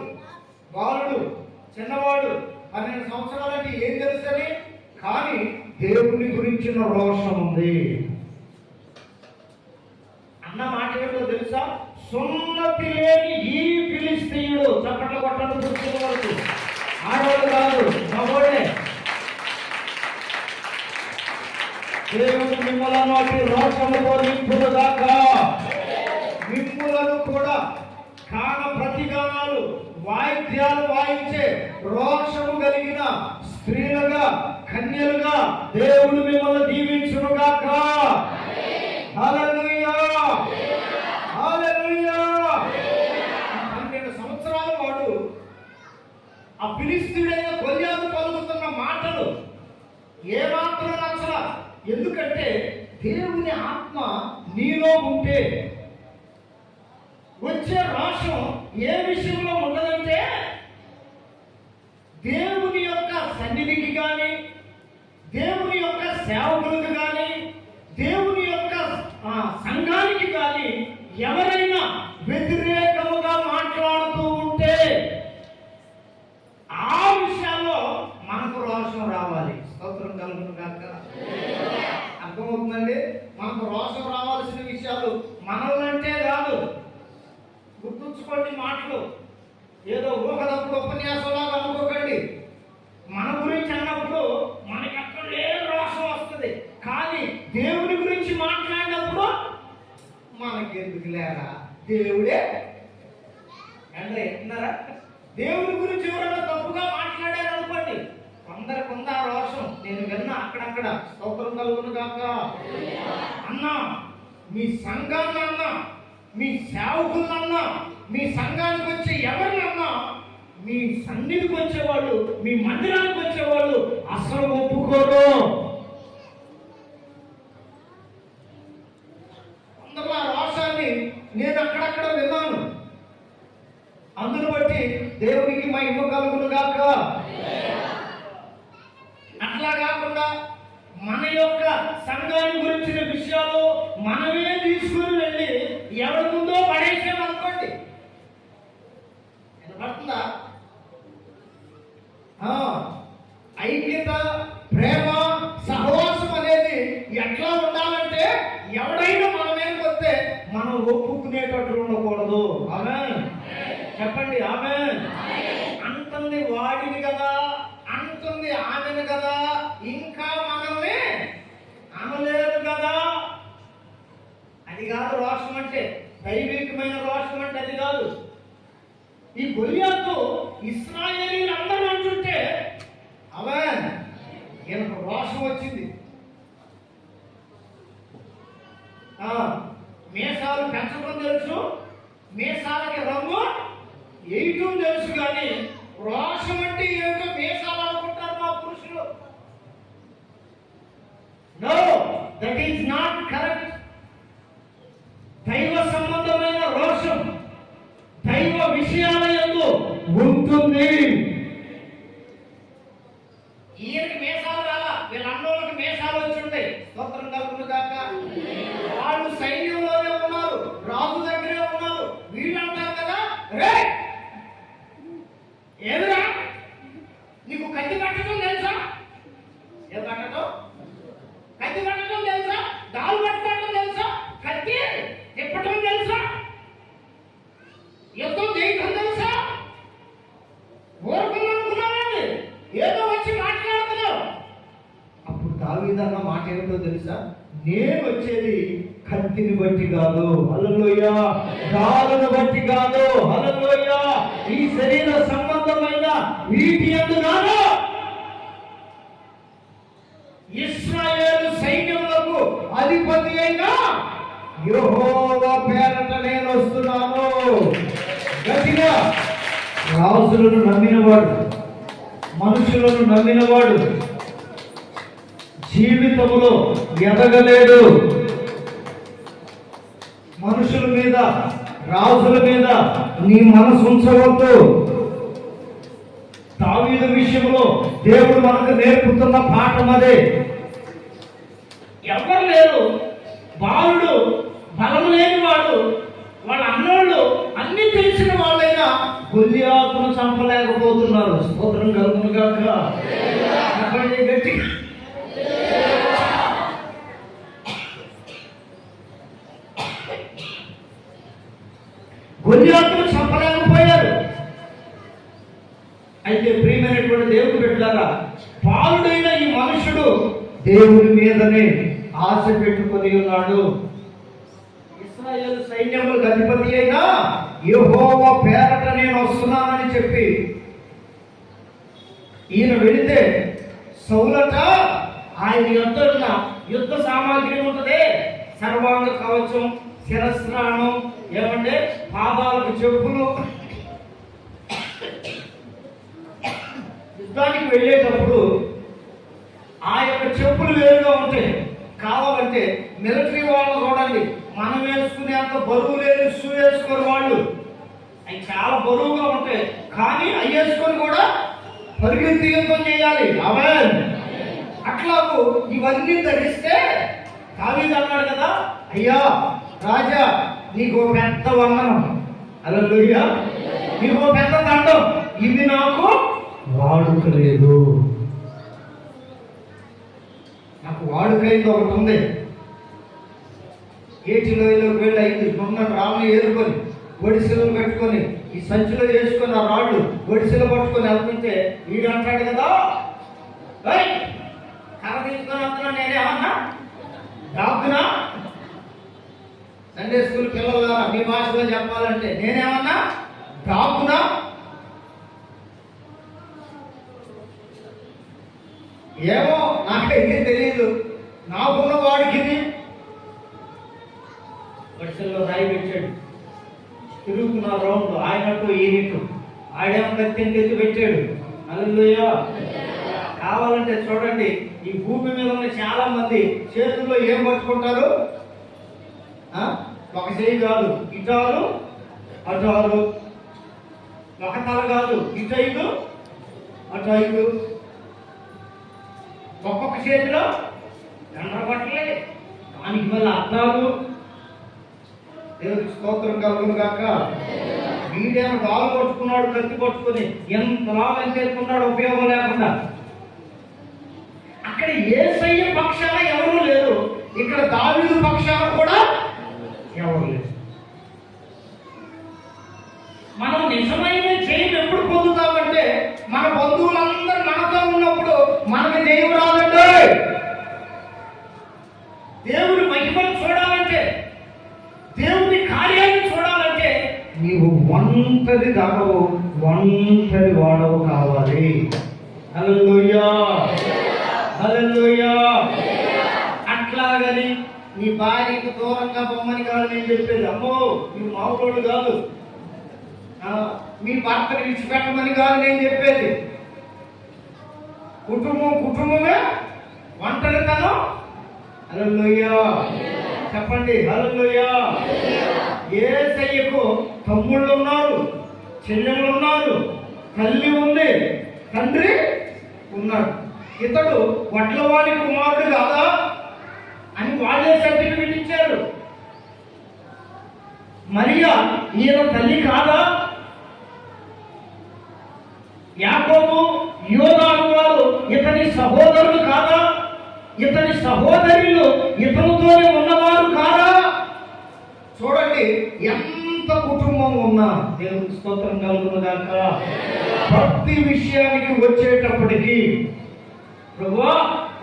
బాలుడు, చిన్నవాడు, 12 సంవత్సరాలంటే ఏం తెలుసని, కానీ దేవుని గురించిన రోషం ఉంది అన్న మాట ఏంటో తెలుసా? సున్నతి లేని ఈ ఫిలిష్తీయుడు, చప్పట్లు కొట్టడం చూస్తున్న వరకు ఆడవాళ్ళు కాదు, మగోడే. దేవుడు మిమ్మలను అటు రోషముతో నింపుడుగాక. మిమ్ములను కూడా కాన ప్రతిగానాలు, వాయిద్యాలు వాయించే రోషము కలిగిన స్త్రీలుగా, కన్యలుగా దేవుడు మిమ్మల్ని దీవించునుగాక. హల్లెలూయా, హల్లెలూయా. 12 సంవత్సరాల వాడు ఆ ఫిలిష్తీయుడైన గొల్యాతు పలుకుతున్న మాటలు ఏమాత్రం నచ్చల. ఎందుకంటే దేవుని ఆత్మ నీలో ఉంటే వచ్చే రోషం ఏ విషయంలో ఉండదంటే, దేవుని యొక్క సన్నిధికి కానీ, దేవుని యొక్క సేవకులకు కానీ, దేవుని యొక్క సంఘానికి కానీ ఎవరైనా వ్యతిరేకముగా మాట్లాడుతూ ఉంటే ఆ విషయాల్లో మనకు రోషం రావాలి. స్తోత్రం కలుగును గాక. అర్థమవుతుందండి? మనకు రోషం రావాల్సిన విషయాలు మనల్నంటే కాదు. గుర్తుంచుకోండి మాటలు, ఏదో ఊహదప్పుడు ఉపన్యాసంలాగా అనుకోకండి. మన గురించి అన్నప్పుడు మనకి అక్కడ ఏం రోషం వస్తుంది, కానీ దేవుని గురించి మాట్లాడినప్పుడు మనకి ఎందుకు లేరా, దేవుడే అంటే ఎన్నారా. దేవుని గురించి ఎవరైనా తప్పుగా మాట్లాడారు అనుకోండి, కొందరికి ఉంది ఆ రోషం. నేను విన్నా అక్కడక్కడ. స్తోత్రం కలుగును గాక. అన్నా, మీ సంఘాన్ని అన్నా, మీ సేవకులన్నా, మీ సంఘానికి వచ్చే ఎవరినన్నా, మీ సన్నిధికి వచ్చేవాళ్ళు, మీ మందిరానికి వచ్చేవాళ్ళు అసలు ఒప్పుకోరు. అందరూ ఆ రోషాన్ని నేను అక్కడక్కడ విన్నాను. అందును బట్టి దేవునికి మహిమ కలుగును గాక. అట్లా కాకుండా మన యొక్క సంఘాన్ని గురించిన విషయాలు మనమే ఒప్పుకునేటట్లు ఉండకూడదు. ఆమేన్ చెప్పండి. ఆమేన్. అంటుంది వాడిని కదా, అంటుంది ఆమెను కదా, ఇంకా మనల్ని అనలేదు కదా. అది కాదు రోషం అంటే, దైవికమైన రోషం అంటే అది కాదు. ఈ గొలియాతు ఇశ్రాయేలీయులందరూ అంటుంటే ఆమేన్ ఈయనకు రోషం వచ్చింది. మీసాలు పెంచడం తెలుసు, మీసాలకి రంగు వేయటం తెలుసు, కానీ రోషం అంటే ఏమిటో మీసాలు అనుకుంటారు మా పురుషులు. No, that is not correct. దైవ సంబంధమైన రోషం దైవ విషయాల యందు ఉంటుంది. ఈయనకి మీసాలు రాలా, వీళ్ళ అన్నోళ్ళకి మీసాలు వచ్చి ఉంటాయి. స్తోత్రం కలుగును గాక. వాళ్ళు సైన్యంలోనే ఉన్నారు, రాజు దగ్గరే ఉన్నారు. వీళ్ళు అంటారు కదా, రే ఏమిరా నీకు కత్తి పట్టడం తెలుసా? ఏం పట్టడం? కత్తి పట్టడం తెలుసా? దాలు పట్టడం తెలుసా? కత్తి తిప్పటం తెలుసా? యుద్ధం చేయటం తెలుసా? ఊరుకున్నానండి, ఏదో వచ్చి మాట్లాడుతున్నావు. అప్పుడు దావీదన్న మాట ఏమిటో తెలుసా? నేను వచ్చేది కత్తిని బట్టి కాదు, హల్లెలూయా, దారును బట్టి కాదు, హల్లెలూయా, ఈ శరీర సంబంధమైన వీటి యందు కాదు. ఇశ్రాయేలు సైన్యములకు అధిపతి అయిన యెహోవా పేరట నేను వస్తున్నాను. గట్టిగా రాజులను నమ్మినవాడు, మనుషులను నమ్మినవాడు జీవితంలో ఎదగలేడు. మనుషుల మీద, రాజుల మీద నీ మనసు ఉంచవద్దు. దావీదు విషయంలో దేవుడు మనకు నేర్పుతున్న పాఠం అదే. ఎవరు లేరు, బాలుడు, బలం లేని వాడు, వాళ్ళ అన్నోళ్ళు అన్ని తెలిసిన వాళ్ళైనా గొలియాతును చంపలేకపోతున్నారు. స్తోత్రం కలుగును గాక. గట్టిగా గొలియాతును చంపలేకపోయారు. అయితే ప్రియమైనటువంటి దేవుడు బిడ్డలారా, బాలుడైన ఈ మనుషుడు దేవుని మీదనే ఆశ పెట్టుకొని ఉన్నాడు. ఇశ్రాయేలు సైన్యములకు అధిపతి అయినా యెహోవా పేరట నేను వస్తున్నానని చెప్పి ఈయన వెళితే సౌలట ఆయన యొద్ద యుద్ధ సామాగ్రి ఉంటుంది, సర్వాంగ కవచం, శిరస్నానం, ఏమంటే పాదాలకు చెప్పులు. యుద్ధానికి వెళ్ళేటప్పుడు ఆ యొక్క చెప్పులు వేరుగా ఉంటాయి. కావాలంటే మిలిటరీ వాళ్ళు చూడండి, మనం వేసుకునేంత బరువు లేని షూ వేసుకునే వాళ్ళు, అవి చాలా బరువుగా ఉంటాయి, కానీ అవి వేసుకొని కూడా పరిగెత్తి యుద్ధం చేయాలి. ఆమేన్. అట్లాగూ ఇవన్నీ ధరిస్తే దావీదు అన్నాడు కదా, అయ్యా రాజా నీకు పెద్ద వందనం, హల్లెలూయా, నీకు పెద్ద దండం, ఇది నాకు వాడుక లేదు. నాకు వాడుకైంది ఒకటి ఉంది. ఏటిలో వీళ్ళు అయింది, మొన్న రాళ్ళని ఏరుకొని ఒడిసెలు పెట్టుకొని ఈ సంచిలో వేసుకొని ఆ రాళ్ళు ఒడిసెలు పట్టుకొని వెళ్తుంటే వీడు అంటాడు కదా, కర్ర తీసుకొని వస్తున్నా, నేనేమన్నా డాక్టరా? సండే స్కూల్ పిల్లల మీ భాషలో చెప్పాలంటే నేనేమన్నా డాక్టరా? ఏమో నాకైతే తెలియదు, నాకున్న వాడికి వర్షంలో రాయి పెట్టాడు, తిరుగుతున్న రౌండ్ ఆయనట్టు ఈయనట్టు, ఆడేమో కత్తిని తెచ్చి పెట్టాడు. హల్లెలూయా. కావాలంటే చూడండి, ఈ భూమి మీద ఉన్న చాలా మంది చేతుల్లో ఏం పట్టుకుంటారు? ఒక చేయి కాదు, ఇటారు అటారు, ఒక తల కాదు, ఇటు ఐదు అటు ఐదు, ఒక్కొక్క చేతిలో ఎండ్ర పట్టలే, దానికి మళ్ళీ అర్థాలు. దేవుడికి స్తోత్రం కలుగును గాక. వీడేమో రాళ్ళు పట్టుకున్నాడు, కత్తి పట్టుకుని ఎంత లాభం చేసుకున్నాడు, ఉపయోగం లేకుండా. అక్కడ యేసయ్య పక్షాన ఎవరు లేరు, ఇక్కడ దావీదు పక్షాన కూడా ఎవరు లేరు. నిజమైన జయం ఎప్పుడు పొందుతామంటే మన బంధువులందరూ మనతో ఉన్నప్పుడు మనకి జయం రాదండి. దేవుడి మహిమను చూడాలంటే, దేవుడి కార్యాన్ని చూడాలంటే నీవు ఒంటరి దానవు, ఒంటరి వాడవు కావాలి. హల్లెలూయా, హల్లెలూయా. అట్లాగని నీ భార్యకు దూరంగా బొమ్మని కాదు నేను చెప్పేది. అమ్మో మీరు మామూలు కాదు. మీ భర్తను విడిచిపెట్టమని కాదు నేను చెప్పేది. కుటుంబమే ఒంటరితనం. హల్లెలూయా చెప్పండి, హల్లెలూయా. యేసయ్యకు తమ్ముళ్ళు ఉన్నారు, చెల్లెళ్ళు ఉన్నారు, తల్లి ఉంది, తండ్రి ఉన్నాడు. ఇతడు వడ్లవాడి కుమారుడు కాదా అని వాళ్ళే సర్టిఫికెట్ ఇచ్చారు. మరియా ఈయన తల్లి కాదా? యాకోబు, యోదాను వారు ఇతని సహోదరులు కాదా? ఇతని సహోదరులు ఇతనితోనే ఉన్నవారు కాదా? చూడండి ఎంత కుటుంబం ఉన్నా దేవునికి స్తోత్రం కలుగును గాక. ప్రతి విషయానికి వచ్చేటప్పటికి ప్రభువా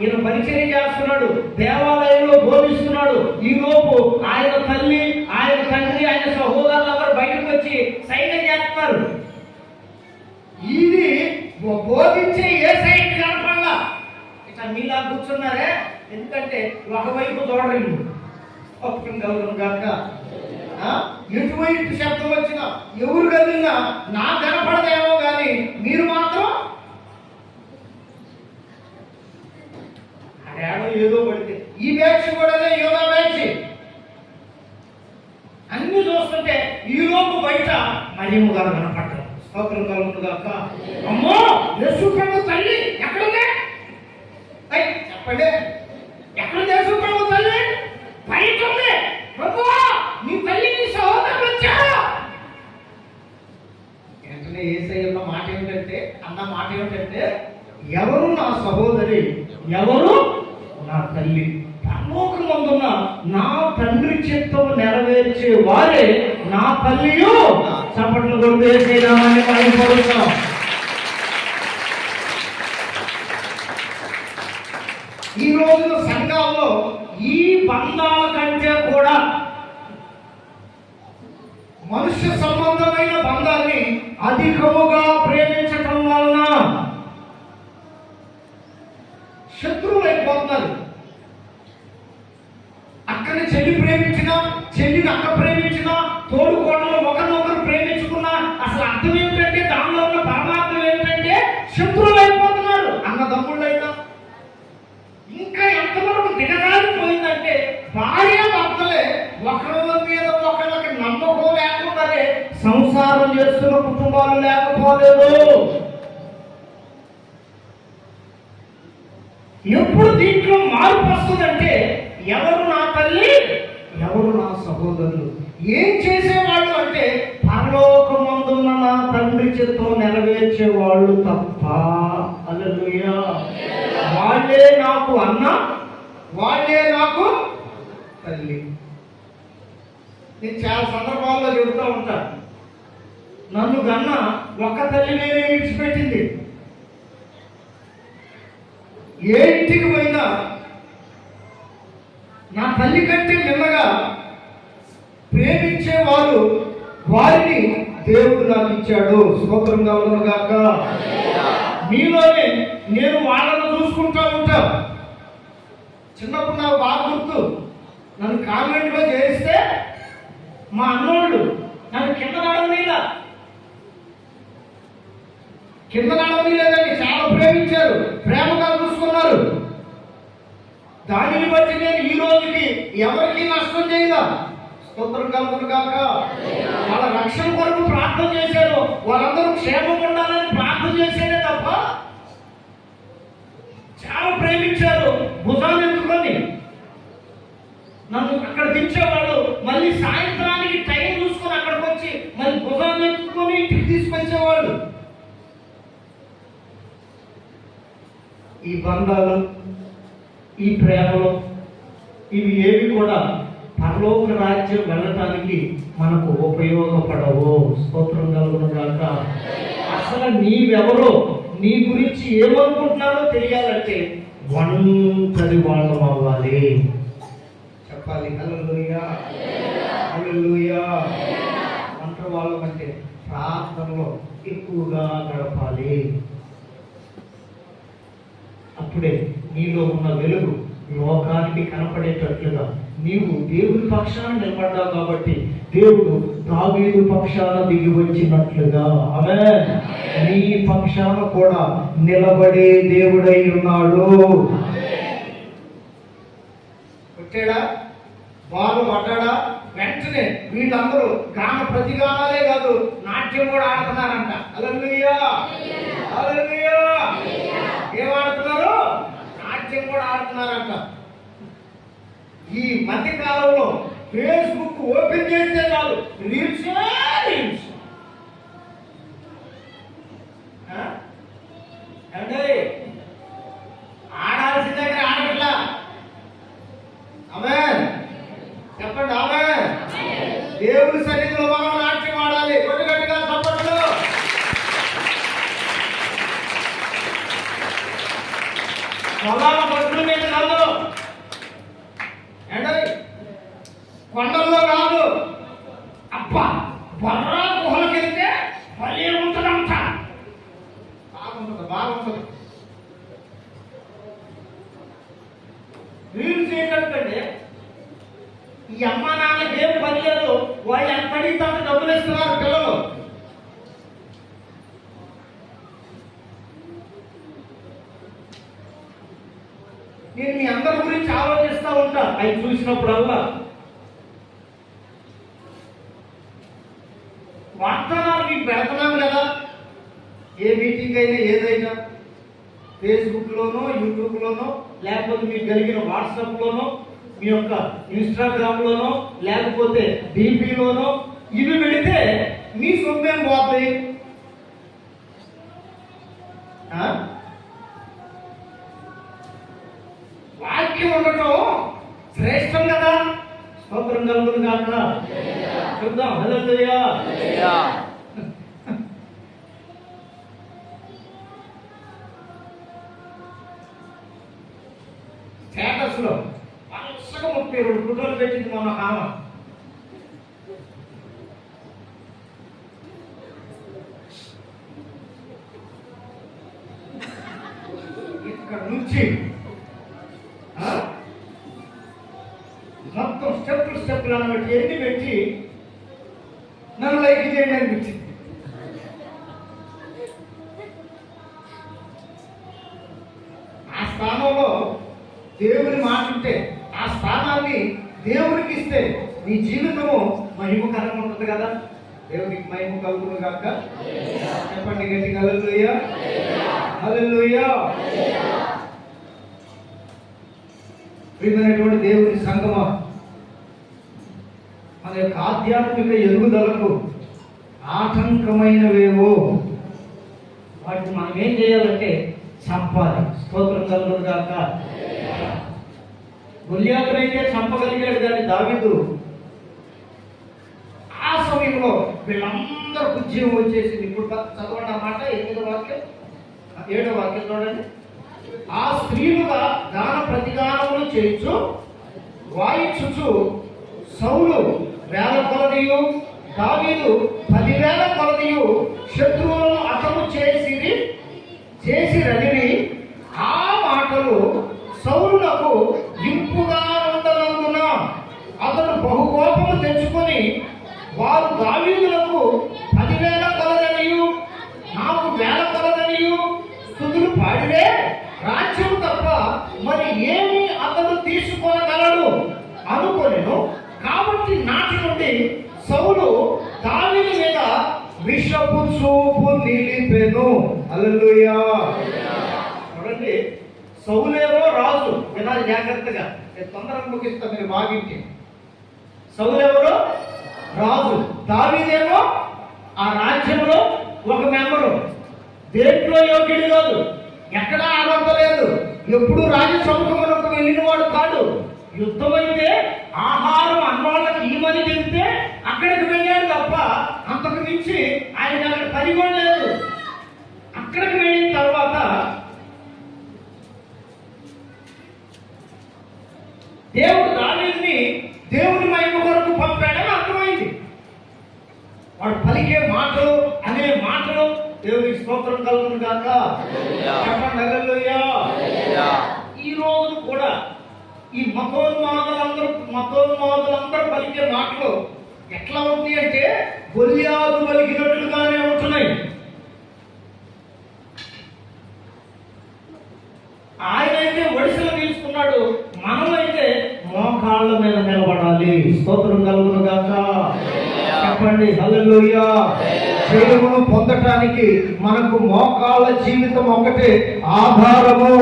ఈయన పరిచయం చేస్తున్నాడు, దేవాలయంలో బోధిస్తున్నాడు. ఈలోపు ఆయన తల్లి, ఆయన తండ్రి, ఆయన సహోదరులు అందరూ బయటకు వచ్చి సైన్యం చేస్తున్నారు. ఇది బోధించే ఏ సైడ్ కనపడలా. ఇట్లా మీలా కూర్చున్నారే, ఎందుకంటే ఒకవైపు దూడలు కలుగును గాక. ఎటువంటి శబ్దం వచ్చినా ఎవరు కదిలినా నాకు కనపడదేమో కానీ మీరు మాత్రం ఏదో పడితే ఈ బ్యాచ్ కూడా యోగా బ్యాచ్ అన్ని చూస్తుంటే ఈ లోపు బయట మరియమ్మ గారు కనపడ్డారు. స్తోత్రం కలుగును గాక. అమ్మో యేసు ప్రభు తల్లి ఎక్కడుంది? చెప్పండి, ఎక్కడ యేసు ప్రభు తల్లి? బయట ఉంది. ప్రభువా నీ తల్లి, నీ సహోదరులు వచ్చారు. వెంటనే యేసయ్య మాట ఏమిటంటే, అన్న మాట ఏమిటంటే, ఎవరు నా సహోదరి, ఎవరు నా తల్లి? పరలోకమందున్న నా తండ్రి చిత్తం నెరవేర్చే వారే నా తల్లియు. చప్పట్లు కొడుతూ యేసయ్యని మహిమపరుస్తాం. ఈ రోజున సంఘాల్లో ఈ బంధాల కంటే కూడా మనుష్య సంబంధమైన బంధాన్ని అధికముగా ప్రేమించటం వలన శత్రువులు అయిపోతున్నారు. అక్కని చెల్లి ప్రేమించినా, చెల్లిని అక్క ప్రేమించినా, తోడు కోడలు ఒకరినొకరు ప్రేమించుకున్నా అసలు అర్థం ఏమిటంటే, దానిలో ఉన్న పరమార్థం ఏమిటంటే శత్రువులు అయిపోతున్నారు. అన్నదమ్ముళ్ళైనా ఇంకా ఎంతవరకు దిగజారిపోయిందంటే భార్య భర్తలే ఒకరి మీద ఒకరికి నమ్మకం లేకుండానే సంసారం చేస్తున్న కుటుంబాలు లేకపోలేదు. ఎప్పుడు దీంట్లో మార్పు వస్తుందంటే, ఎవరు నా తల్లి, ఎవరు నా సహోదరులు, ఏం చేసేవాళ్ళు అంటే పరలోకమందున్న నా తండ్రి చిత్తం నెరవేర్చేవాళ్ళు తప్ప. హల్లెలూయా. వాళ్ళే నాకు అన్న, వాళ్ళే నాకు తల్లి. నేను చాలా సందర్భాల్లో చెబుతూ ఉంటాను, నన్ను కన్న ఒక్క తల్లి నేనే విడిచిపెట్టింది. ఏ ఇంటికి పోయినా నా తల్లి కంటే మిన్నగా ప్రేమించేవారు వారిని దేవుడు నాకు ఇచ్చాడు. స్తోత్రం కలుగును గాక. మీలోనే నేను వాళ్ళను చూసుకుంటా ఉంటా. చిన్నప్పుడు నాకు బాగా గుర్తు, నన్ను కాన్వెంట్లో చేస్తే మా అన్నోళ్ళు నన్ను కింద నడవనీలేదండి, చాలా ప్రేమించారు, ప్రేమగా చూసుకున్నారు. దానిని బట్టి నేను ఈ రోజుకి ఎవరికి నష్టం చేయగా. స్తోత్రం కలుగును గాక. వాళ్ళ రక్షణ కొరకు ప్రార్థన చేశారు, వాళ్ళందరూ క్షేమం ఉండాలని ప్రార్థన చేసేదే తప్ప చాలా ప్రేమించారు. భుజాన్ని ఎత్తుకొని నన్ను అక్కడ దించేవాళ్ళు, మళ్ళీ సాయంత్రానికి టైం చూసుకొని అక్కడికి వచ్చి మళ్ళీ భుజాన్ని ఎత్తుకొని ఇంటికి తీసుకొచ్చేవాళ్ళు. ఈ బంధాలు, ఈ ప్రేమలు, ఇవి ఏవి కూడా పరలోక రాజ్యం వెళ్ళటానికి మనకు ఉపయోగపడవు. స్తోత్రం కలుగును గాక. అసలు నీవెవరో, నీ గురించి ఏమనుకుంటున్నారో తెలియాలంటే ఒంటరి వాళ్ళం అవ్వాలి. చెప్పాలి హల్లెలూయా, హల్లెలూయా. ఒంటరి వాళ్ళం అంటే ప్రార్థనలో ఎక్కువగా గడపాలి. అప్పుడే నీలో ఉన్న వెలుగు లోకానికి కనపడేటట్లుగా నీవు దేవుని పక్షాన నిలబడ్డావు కాబట్టి దేవుడు దావీదు పక్షాన దిగి వచ్చినట్లుగా ఆమేన్ నీ పక్షాన కూడా నిలబడే దేవుడై ఉన్నాడు. వచ్చాడా, బాలు పడ్డాడా, వెంటనే వీళ్ళందరూ గాన ప్రతిగానాలే కాదు నాట్యం కూడా ఆడుతున్నారంట. హల్లెలూయా, హల్లెలూయా. ఏం ఆడుతున్నారు? నాట్యం కూడా ఆడుతున్నారంట. ఈ మధ్య కాలంలో ఫేస్బుక్ ఓపెన్ చేస్తే చాలు రీల్స్ రీల్స్. అంటే ఆడాల్సిన దగ్గర ఆడట్లా. ఆమేన్ చెప్పండి, ఆమేన్. దేవుని సన్నిధిలో మనం నాట్యం ఆడాలి. కొద్ది గట్టిగా చప్పట్లు. పొలాల పట్టుల మీద కాదు, కొండల్లో కాదు, అబ్బా బర్రా గుహలకి వెళ్తే భలే ఉంటుందంట. బాగుంటుంది, బాగుంటుంది. రీల్స్ ఏంటంటే ఈ అమ్మ నాన్నకి ఏం పని లేదు, వాళ్ళు ఎంత అడిగితే అంత డబ్బులు ఇస్తున్నారు పిల్లలు. నేను మీ అందరి గురించి ఆలోచిస్తూ ఉంటా అవి చూసినప్పుడల్లా. వాగ్దానాలు మీకు పెడుతున్నాం కదా, ఏ మీటింగ్ అయినా ఏదైనా ఫేస్బుక్లోనో యూట్యూబ్లోనో లేకపోతే మీకు కలిగిన వాట్సాప్లోనో మీ యొక్క ఇన్స్టాగ్రామ్లోనో లేకపోతే డీపీలోనో ఇవి పెడితే మీ సొమ్మేం పోతాయి? వాక్యం ఉండటం శ్రేష్టం కదా. స్తోత్రం కలుగును గాక. చూద్దాం హల్లెలూయా. స్టేటస్ లో 32 ఫోటోలు పెట్టింది మొన్న ఆమ. ఇక్కడ నుంచి మొత్తం స్టెప్పులు అన్నమాట ఎన్ని పెట్టి నన్ను లైక్ చేయండి అనిపించింది. ఆ స్థానంలో దేవుని మాట ఉంటే, ఆ స్థానాన్ని దేవునికి ఇస్తే నీ జీవితము మహిమకరంగా ఉంటుంది కదా. దేవునికి మహిమ కలుగును గాక. చెప్పండి గట్టిగా హల్లెలూయా, హల్లెలూయా. ప్రియమైనటువంటి దేవుని సంగమా, మన యొక్క ఆధ్యాత్మిక ఎదుగుదలకు ఆటంకమైనవేవో వాటిని మనం ఏం చేయాలంటే చంపాలి. స్తోత్రం కలుగును గాక. గొల్యాతునైతే చంపగలిగాడు కానీ దావీదు ఆ సమయంలో వీళ్ళందరూ ఉద్యమం వచ్చేసింది. ఇప్పుడు చదవండి అన్నమాట 8వ వాక్యం 7వ వాక్యం చూడండి. ఆ స్త్రీలుగా దాన ప్రతిగానములు చేయించు వాయించుచు సౌలు 1000 కొలదియు దావీదు 10,000 కొలదియు శత్రువులను అతను చేసి రగిలి ఆ మాటలు సౌలునకు ఇంపుగా ఉండనందున అతను బహుకోపము తెచ్చుకొని వారు దావీదులకు 10,000 కొలదనియు నాకు 1000 కొలదనియు స్తుతులు పాడితే రాజ్యం తప్ప మరి ఏమి అతను తీసుకోగలడు అనుకొనెను. కాబట్టి నాటి నుండి సౌలు దావీదు మీద విషపు చూపు నిలిపెను. హల్లెలూయా. చూడండి, సౌలేమో రాజు. వినాలి జాగ్రత్తగా, నేను తొందరగా ముగిస్తా, మీరు బాగించి. సౌలెవరో రాజు, దావీదేమో ఆ రాజ్యంలో ఒక మెంబరు. దేంట్లో యోగ్యుడు కాదు, ఎక్కడా ఆడలేదు, ఎప్పుడు రాజు సముఖమునకు వెళ్ళిన వాడు కాడు. యుద్ధమైతే ఆహారం పిలిచి ఆయన అక్కడ పని కూడా లేదు. అక్కడికి వెళ్ళిన తర్వాత దేవుడు దావీదుని దేవుడి మహిమ కొరకు పంపాడని అర్థమైంది. వాడు పలికే మాటలు అనే మాటలు దేవుడికి స్తోత్రం కలుగును గాక. చెప్పండి హల్లెలూయా. ఈ రోజు కూడా ఈ మతోన్మాదులందరూ పలికే మాటలు ఎట్లా ఉంది అంటే గొల్యాతు పలికినట్లుగానే ఉంటున్నాయి. ఆయనైతే ఒడిసెలు తీసుకున్నాడు, మనమైతే మోకాళ్ళ మీద నిలబడాలి. స్తోత్రం కలుగును గాక. చెప్పండి హల్లెలూయా. జయమును పొందటానికి మనకు మోకాళ్ళ జీవితం ఒకటే ఆధారము.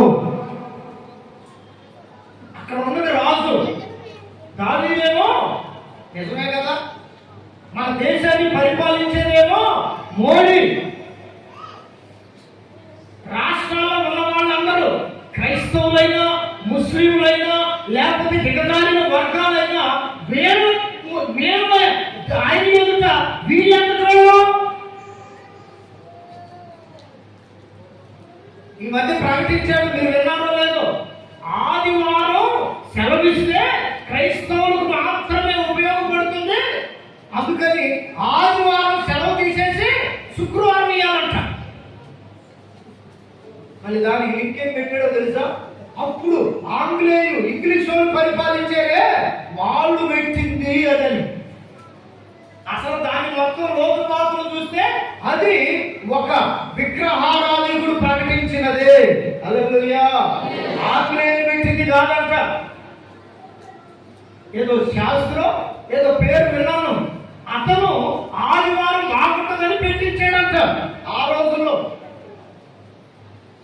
అక్కడ ఉన్నది రాజు దావీదేమో, నిజమే కదా. మన దేశాన్ని పరిపాలించేదేమో మోడీ. రాష్ట్రాల్లో ఉన్న వాళ్ళందరూ క్రైస్తవులైనా ముస్లింలైనా లేకపోతే దిగజారిన వర్గాలైనా వేరు ఆయన ఎదుట వీళ్ళెంతలో. ఈ మధ్య ప్రకటించాడు, మీరు విన్నారో లేదో, ఆదివారం సెలవిస్తే క్రైస్తవులకు మాత్రమే ఉపయోగపడుతుంది, అందుకని ఆదివారం సెలవు తీసేసి శుక్రవారం ఇవ్వాలంట. మళ్ళీ దానికి లింకేం పెట్టాడో తెలుసా? అప్పుడు ఆంగ్లేయులు ఇంగ్లీష్ వాళ్ళు పరిపాలించారే వాళ్ళు పెట్టింది అదని. అసలు దాని మొత్తం లోతుపాతులు చూస్తే అది ఒక విగ్రహారాధికుడు ప్రకటించినదే. హల్లెలూయా. ఆంగ్లేయులు పెట్టింది కాదంట. ఏదో శాస్త్రం ఏదో పేరు విన్నాను, అతను ఆదివారం బాగుంటుందని పెట్టించాడంట ఆ రోజుల్లో.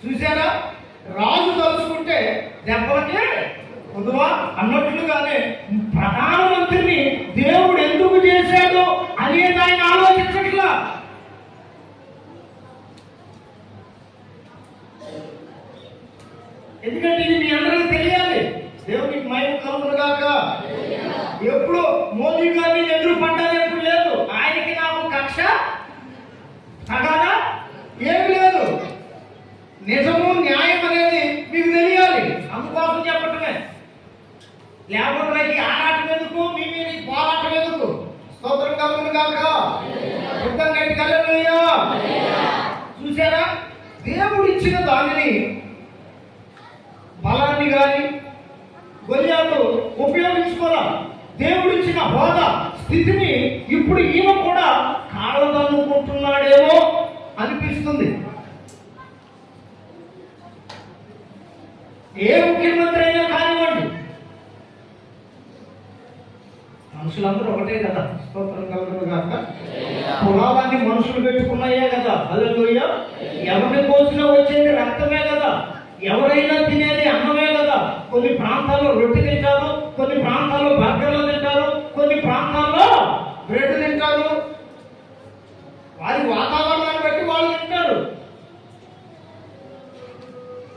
చూసారా, రాజు తలుచుకుంటే దెబ్బలకే పొదువా అన్నట్లుగానే ప్రధానమంత్రిని దేవుడు ఎందుకు చేశాడు అనేది ఆయన ఆలోచించట్లా. ఎందుకంటే ఇది మీ అందరికీ తెలియాలి. దేవునికి మహిమ కలుగును గాక. ఎప్పుడు మోదీ గారిని ఎదురు పడ్డాది ఎప్పుడు లేదు. ఆయనకి నాకు కక్ష తగాదా ఏమి లేదు. నిజము న్యాయం అనేది మీకు తెలియాలి, అందుకోసం చెప్పటమే. లేకపోతే ఆరాటం ఎందుకు, మీ మీద పోరాటం ఎందుకు? స్తోత్రం కలుగును గాక. యుద్ధం గట్టి హల్లెలూయా. చూసారా, దేవుడు ఇచ్చిన దానిని బలాన్ని కానీ గొల్యాతు ఉపయోగించుకోరా. దేవుడిచ్చిన హోదా స్థితిని ఇప్పుడు ఈయన కూడా కాళ్ళదన్నుకుంటున్నాడేమో అనిపిస్తుంది. ఏ ముఖ్యమంత్రి అయినా కానివ్వండి, మనుషులందరూ ఒకటే కదా. స్తోత్రం కలుగును గాక. పునాదాన్ని మనుషులు పెట్టుకున్నాయే కదా. హల్లెలూయా. ఎవరిని కోసినా వచ్చేది రక్తమే కదా. ఎవరైనా తినేది అన్నమే కదా. కొన్ని ప్రాంతాల్లో రొట్టె తింటారు, కొన్ని ప్రాంతాల్లో బర్గర్లు తింటారు, కొన్ని ప్రాంతాల్లో బ్రెడ్ తింటారు. వారి వాతావరణాన్ని బట్టి వాళ్ళు తింటారు.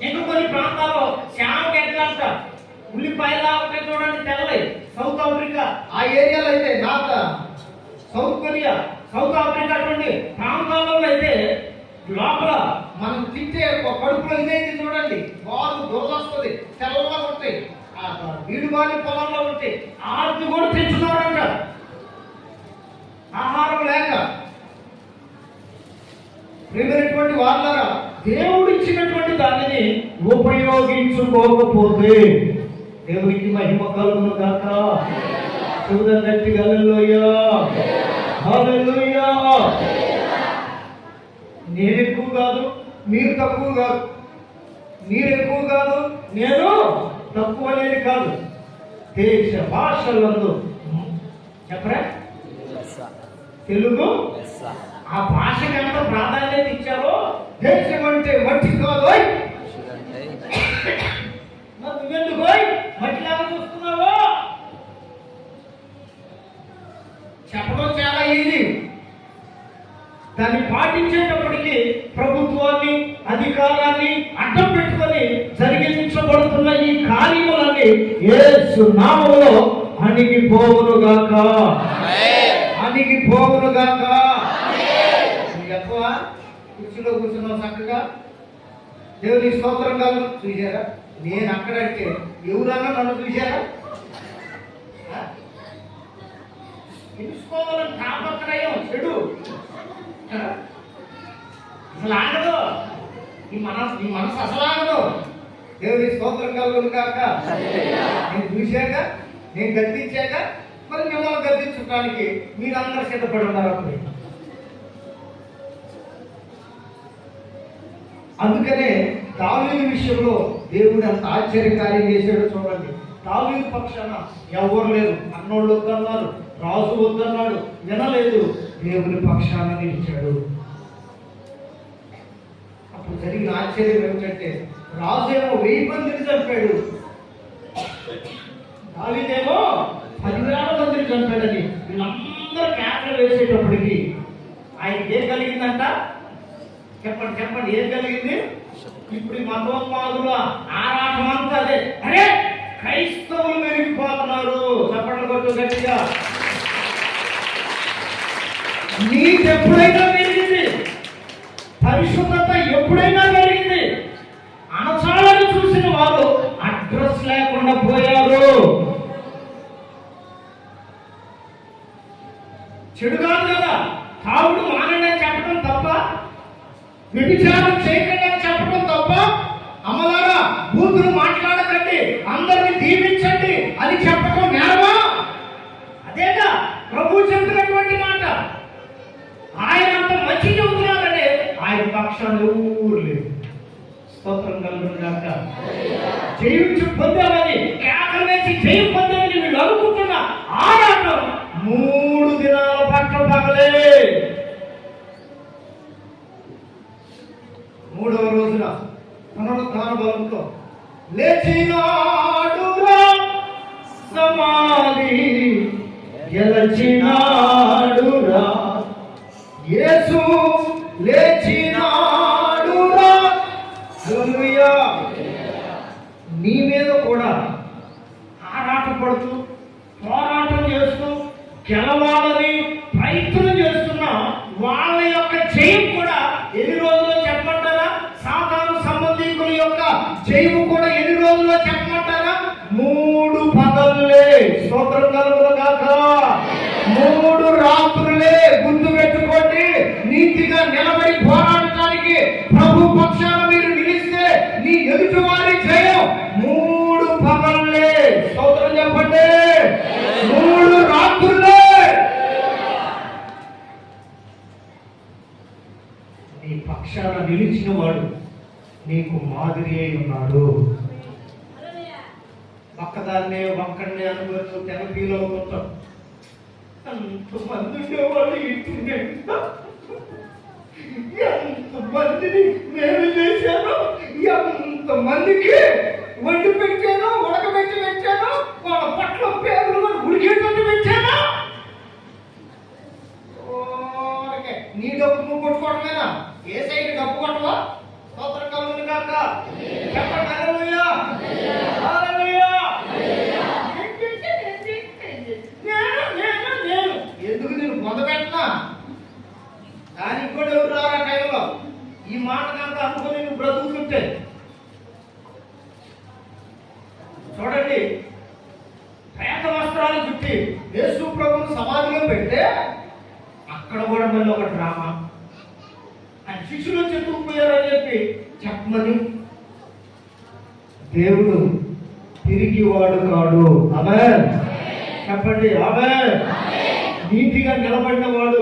ఇంకా కొన్ని ప్రాంతాల్లో శ్యామ గడ్డలంట ఉల్లిపాయలా ఉంటాయి చూడండి, తెల్లవి. సౌత్ ఆఫ్రికా ఆ ఏరియాలో అయితే, north south Korea, south Africa అటువంటి ప్రాంతాల్లో అయితే లోపల మనం తింటే కడుపులో ఇదైంది చూడండి, బాగు దొరకొస్తుంది, తెల్లగా ఉంటాయి, వీడుబాలి పొలంలో ఉంటాయి. ఆర్తి కూడా తెచ్చుకోవాలంట ఆహారం లేక. ప్రియమైనటువంటి వాళ్ళరా, దేవుడు ఇచ్చినటువంటి దానిని ఉపయోగించుకోకపోతే దేవునికి మహిమ కలుగును గాక. చూడండి గట్టి హల్లెలూయా. హల్లెలూయా. నేను ఎక్కువ కాదు, మీరు తక్కువ కాదు. మీరు ఎక్కువ కాదు, నేను తక్కువ అనేది కాదు. దేశ భాషలందు చెప్పరా, తెలుగు ఆ భాషకి ఎంత ప్రాధాన్యత ఇచ్చారో. దేశం అంటే మట్టి కాదు, నువ్వెందుకు మట్టిలాగా చూస్తున్నావో చెప్పడం చాలా ఈజీ. దాన్ని పాటించేటప్పటికీ ప్రభుత్వాన్ని అధికారాన్ని అడ్డం పెట్టుకొని జరిగించబడుతున్న ఈ కార్యములన్నీ యేసు నామములో అణిగిపోవునుగాక. అణిగిపోవునుగాక. కుర్చీలో కూర్చున్నావు చక్కగా, దేవుని స్తోత్రం కాదు. చూశారా, నేను అక్కడంటే ఎవరన్నా నన్ను చూశారా? తెలుసుకోవాలని తాపత్రయం చెడు అసలు ఆగదు. ఈ మనసు అసలు ఆగదు. దేవుని స్తోత్రం కలుగును కాక. నేను చూశాక, నేను గద్దించాక మరి మిమ్మల్ని గద్దించడానికి మీరందరూ సిద్ధపడి ఉన్నారు. అప్పుడు అందుకనే దావీదు విషయంలో దేవుడు అంత ఆశ్చర్యకార్యం చేశాడో చూడండి. దావీదు పక్షాన ఎవరు లేరు. అన్నోళ్ళు వద్దన్నారు, రాజు వద్దన్నాడు, వినలేదు. దేవుని పక్షాన నిలిచాడు. అప్పుడు జరిగిన ఆశ్చర్యం ఏమిటంటే రాజు ఏమో 1000 మందిని చంపాడు, దావీదేమో 10,000 మందిని చంపాడని వీళ్ళందరూ కేకలు వేసేటప్పటికి ఆయనకి ఏం కలిగిందంట? చెప్పండి ఏం కలిగింది? ఇప్పుడు ఈ మతోన్మాదుల ఆరాటం అంతా అదే. అరే క్రైస్తవులు పెరిగిపోతున్నారు. చెప్పండి కొట్టు గట్టిగా. నీకు ఎప్పుడైనా పెరిగింది, పరిశుద్ధత ఎప్పుడైనా పెరిగింది. అనసాలను చూసిన వారు అడ్రస్ లేకుండా పోయారు. చెడు కాదు కదా, తావుడు మానండి చెప్పడం తప్ప, వ్యభిచారం చేయకండి అని చెప్పడం తప్ప, అమ్మలారా బూతులు మాట్లాడకండి, అందరిని దీవించండి అని చెప్పడం నేరమా? అదేగా ప్రభు చెప్పినటువంటి మాట. ఆయన అంత మంచి చెబుతున్నారంటే ఆయన పక్షాలు ఎవరు లేదు. స్తోత్రం కలుగునుగాక. జయించు పొందామని కేకలు వేసి జయం పొందామని వీళ్ళు అనుకుంటున్న ఆరాటం 3 దినాల పట్ల పగలే. 3వ రోజున పునరుద్ధాన బలంతో లేచినాడురా, సమాధి గెలచినాడురా, యేసు లేచినాడురా. హల్లెలూయా. నీ మీద కూడా ఆరాటపడుతూ పోరాటం చేస్తూ గెలవాలని ప్రయత్నం చేస్తున్న వాళ్ళ యొక్క జయం కూడా ఎన్ని రోజుల్లో చెప్పమంటారా? సాతాను సంబంధికుల యొక్క జయము కూడా ఎన్ని రోజుల్లో చెప్పమంటారా? 3 పగళ్ళే. స్తోత్రం కలుగునుగాక. 3 రాత్రులే. గుర్తు పెట్టుకోండి. నీతిగా నిలబడి పోరాడటానికి ప్రభు పక్షాన మీరు నిలిస్తే నీ ఎదుటి వారి జయం 3 పగళ్ళే. స్తోత్రం చెప్పండి. 3 రాత్రులే. నీ పక్షాన నిలిచిన వాడు నీకు మాదిరి అయి ఉన్నాడు. పక్కదాన్నే ఒక్కడినే అనుభవిస్తూ తెగ ఫీల్ అవుతుంటాం. ఎంతమంది ఉండేవాళ్ళు ఇంటి ఎంతమందిని నేను చేశాను, ఎంతమందికి వండి పెట్టాను, ఉడకబెట్టి పెట్టాను, వాళ్ళ పట్ల పేదలు ఉడికేటట్టు పెట్టాను. నీ డబ్బు నువ్వు కొట్టుకోవటమేనా? ఏ సైడ్ డబ్బు కొట్టవా? స్తోత్రం కలుగునుగాక. చెప్పండి హల్లెలూయా. హల్లెలూయా. నేను ఎందుకు నేను పొందబెట్టనా? దానికి కూడా ఎవరు రారా టైంలో? ఈ మాట కనుక అనుకుని నువ్వు బ్రతుకుతుంటే చూడండి, పేద వస్త్రాలు చుట్టి యేసు ప్రభువును సమాధిలో పెడితే అక్కడ కూడా మళ్ళీ ఒక డ్రామా. ఆయన శిష్యులు చెప్పుకుపోయారని చెప్పమని. దేవుడు తిరిగి వాడు కాడు. ఆమేన్ చెప్పండి. ఆమేన్. నీతిగా నిలబడిన వాడు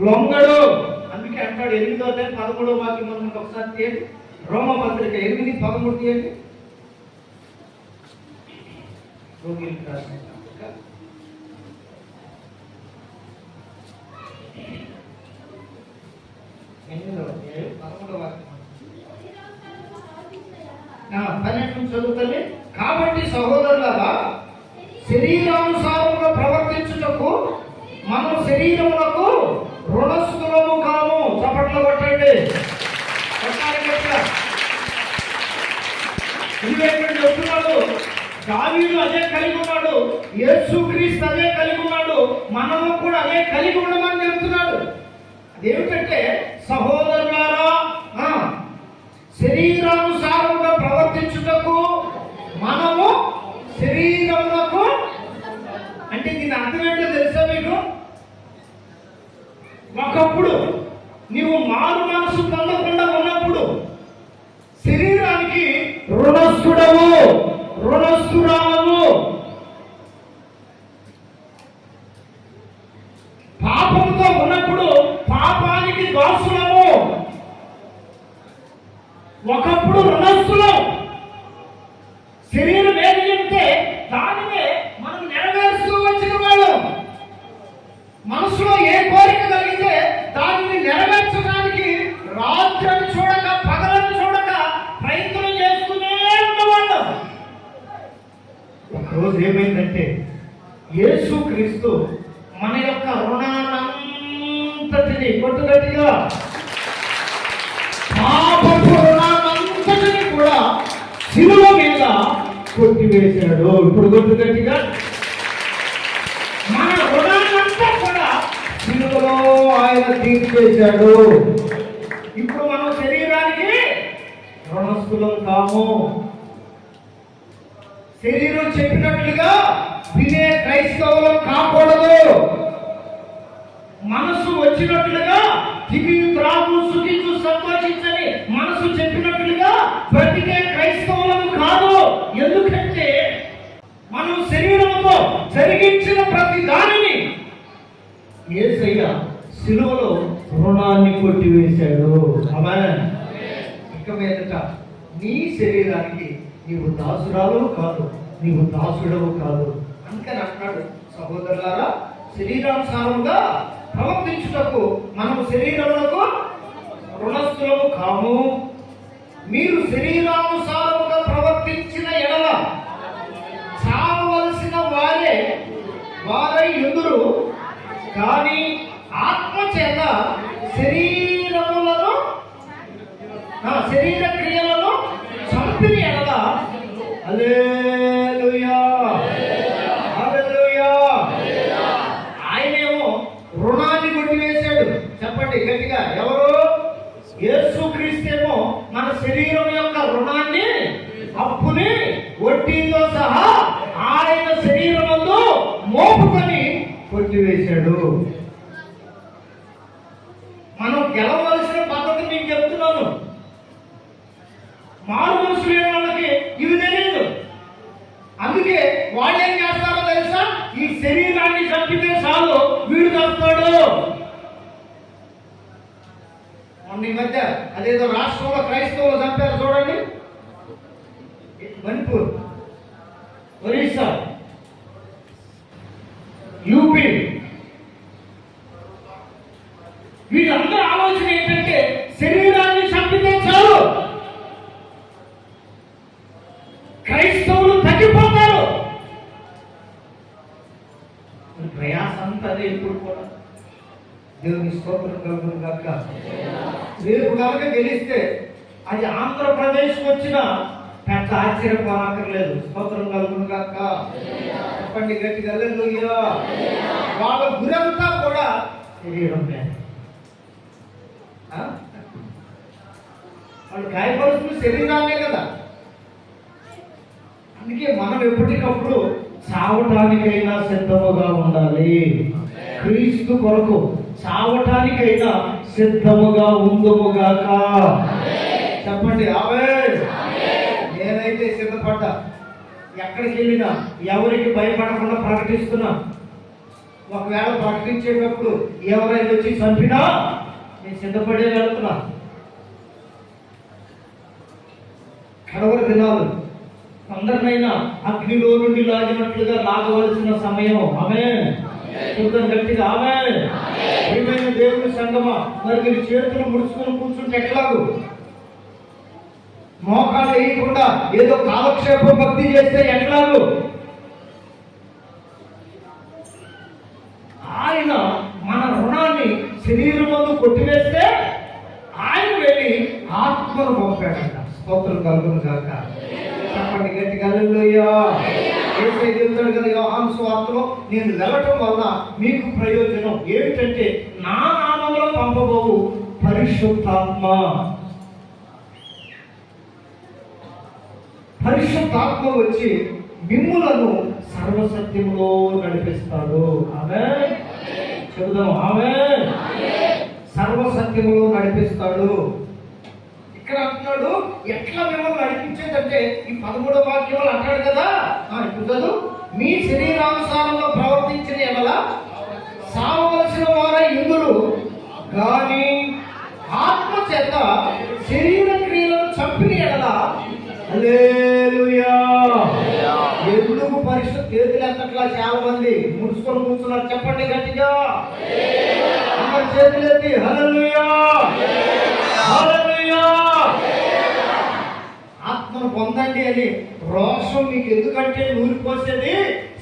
లొంగడు. అందుకే అంటాడు 8వ అధ్యాయం 13వ వాక్యం మనకు ఒకసారి తీయండి. రోమపత్రిక 8:13 తీయండి. రోగిలకు రాసిన పత్రిక 8వ అధ్యాయం 13వ వాక్యం. 12 చదువుతుంది. కాబట్టి సహోదరులారా, శరీరానుసారంగా ప్రవర్తించుటకు మనం శరీరములకు రుణస్థులము కాము. చప్పట్లు కొట్టండి. చెప్తున్నాడు. దావీదు అదే కలిగి ఉన్నాడు, యేసుక్రీస్తు అదే కలిగి ఉన్నాడు, మనము కూడా అదే కలిగి ఉండమని చెప్తున్నాడు. అదేమిటంటే సహోదరులారా అర్థం ఏంటో తెలుసా మీకు? ఒకప్పుడు నీవు మారు మనసు పొందకుండా ఉన్నప్పుడు శరీరానికి రుణస్థుడవు, రుణస్థురాలవు. పాపంతో ఉన్నప్పుడు పాపానికి దాసులము. ఒకప్పుడు రుణస్థులం. శరీరం ఏది చెప్తే దానినే మనం నెరవేరుస్తూ వచ్చిన వాళ్ళం. మనసులో ఏ కోరిక కలిగితే దానిని నెరవేర్చడానికి రాత్రిని చూడక పగలను చూడక ప్రయత్నం చేస్తూనే ఉన్నవాళ్ళం. ఒకరోజు ఏమైందంటే యేసుక్రీస్తు మన యొక్క రుణానంతటిని కొట్టుగట్టిగా పాపపు రుణానంతటిని కూడా శిలువ మీద కొట్టివేశాడు. ఇప్పుడు కొట్టుగట్టిగా మన రుణానంతా కూడా శిలువలో ఆయన తీర్చేశాడు. ఇప్పుడు మనం శరీరానికి రుణస్థులం కాము. శరీరం చెప్పినట్లుగా వినే క్రైస్తవులం కాకూడదు. మనసు వచ్చినట్లుగా తిని త్రాగు సుఖించు సంతోషించని మనసు చెప్పినట్లుగా బ్రతికే క్రైస్తవులం కాదు. ఎందుకంటే మనం శరీరంతో జరిగించిన ప్రతి దానిని యేసయ్య శిలువలో రుణాన్ని కొట్టివేశాడు. ఆమేన్. ఇక మీదట నీ శరీరానికి నీవు దాసురాలు కాదు, నీవు దాసుడవు కాదు. అందుకని అంటాడు, సహోదరులారా, శరీరానుసారంగా ప్రవర్తించుటకు మనము శరీరములకు రుణస్థులము కాము. మీరు శరీరానుసారముగా ప్రవర్తించిన ఎడల చావవలసిన వారై ఎందురు, కానీ ఆత్మ చేత శరీర క్రియలను చంపిన ఎడల హల్లెలూయా హల్లెలూయా. ఆయనేమో రుణాన్ని కొట్టివేశాడు. చెప్పండి గట్టిగా, ఎవరు? యేసుక్రీస్తేమో మన శరీరం యొక్క రుణాన్ని, అప్పుని, వడ్డీతో సహా ఆయన శరీరమందు మోపుకొని కొట్టివేశాడు. మనం గెలవలసిన పద్ధతి మీకు చెప్తున్నాను. మారు మనసు లేని వాళ్ళకి ఇవి తెలియదు. అందుకే వాళ్ళు ఏం చేస్తారో తెలుసా? ఈ శరీరాన్ని చంపితే చాలు వీడు చంపుతాడు. మొన్న ఈ మధ్య అదేదో రాష్ట్రంలో క్రైస్తవులు చంపారు చూడండి. మణిపూర్, ఒరిస్సా, యూపీ. వీళ్ళందరూ ఆలోచన ఏంటంటే శరీరాన్ని చంపితే చాలు క్రైస్తవులు తగ్గిపోతారు. ప్రయాస అంతా అదే. ఇప్పుడు కూడా దేవుని స్తోత్రం కలుగును గాక. రేపు కనుక గెలిస్తే అది ఆంధ్రప్రదేశ్ వచ్చిన పెద్ద ఆశ్చర్యపోనక్కర్లేదు. స్తోత్రం కలుగును గాక. చెప్పండి గట్టిగా హల్లెలూయా. వాళ్ళ గురంతా కూడా శరీరం మీద. వాళ్ళు గాయపరుస్తున్న శరీరాన్నే కదా. అందుకే మనం ఎప్పటికప్పుడు చావటానికైనా సిద్ధముగా ఉండాలి. క్రీస్తు కొరకు చావటానికైనా సిద్ధముగా ఉందుముగాక. చెప్పండి ఆమేన్. నేనైతే సిద్ధపడ్డా. ఎక్కడికి వెళ్ళినా ఎవరికి భయపడకుండా ప్రకటిస్తున్నా. ఒకవేళ ప్రకటించేటప్పుడు ఎవరైనా వచ్చి చంపినా నేను సిద్ధపడే వెళ్తున్నా. కడవరి దినాలు అందరినైనా అగ్నిలో నుండి లాగినట్లుగా లాగవలసిన సమయం. ఆమేన్. చూద్దాం గట్టిగా ఆమేన్. ప్రియమైన దేవుని సంగమా, మరి మీరు చేతులు ముడుచుకుని కూర్చుంటే ఎట్లాగు? మోకాలు వేయకుండా ఏదో కాలక్షేపం భక్తి చేస్తే ఎట్లాగు? ఆయన మన రుణాన్ని శరీరమందు కొట్టివేస్తే ఆయన వెళ్ళి ఆత్మను పంపాడంట. స్తోత్రం కలుగును గాక. చెప్పండి గట్టిగా హల్లెలూయా. యేసయ్య చెప్తాడు కదా యోహాను సువార్తలో, నేను వెళ్ళటం వల్ల మీకు ప్రయోజనం ఏమిటంటే నా నామములో పంపబోవు పరిశుద్ధాత్మ. పరిశుద్ధాత్మ వచ్చి మిమ్ములను సర్వసత్యములో నడిపిస్తాడు. ఆమేన్. చెబుదాం ఆమేన్. సర్వసత్యములో నడిపిస్తాడు. ఇక్కడ అంటున్నాడు ఎట్లా మిమ్మల్ని నడిపించేదంటే ఈ 13వ వాక్యంలో అంటాడు కదా, ఇప్పుడు చదువు. మీ శరీరానుసారంగా ప్రవర్తించిన ఎడల సావవలసిన వారై ఇందులు గాని ఆత్మ చేత శరీర క్రియలను చంపిన ఎడల హల్లెలూయా. ఎందుకు పరిశుద్ధ చేతులు ఎంతట్లా చాలా మంది ముడుచుకొని కూర్చున్నారు? చెప్పండి గట్టిగా. అందరి చేతులు ఎత్తి హల్లెలూయా హల్లెలూయా. ఆత్మను పొందండి అని రోషం మీకు ఎందుకంటే నూరిపోసేది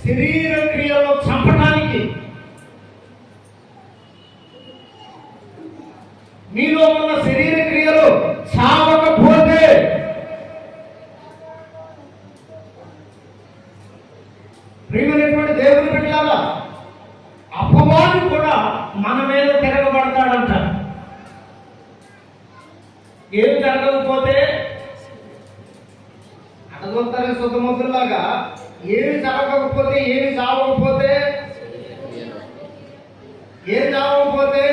శరీర క్రియలను చంపడానికి. మీలో ఉన్న శరీర క్రియలు చావకపోతే ప్రియమైనటువంటి దేవుని బిడ్డలారా, అపవాది కూడా మన మీద తిరగబడతాడంట. ఏం జరగకపోతే అడగొత్తారే శుద్ధముద్రలాగా ఏమి జరగకపోతే, ఏమి చావకపోతే, ఏం చావకపోతే,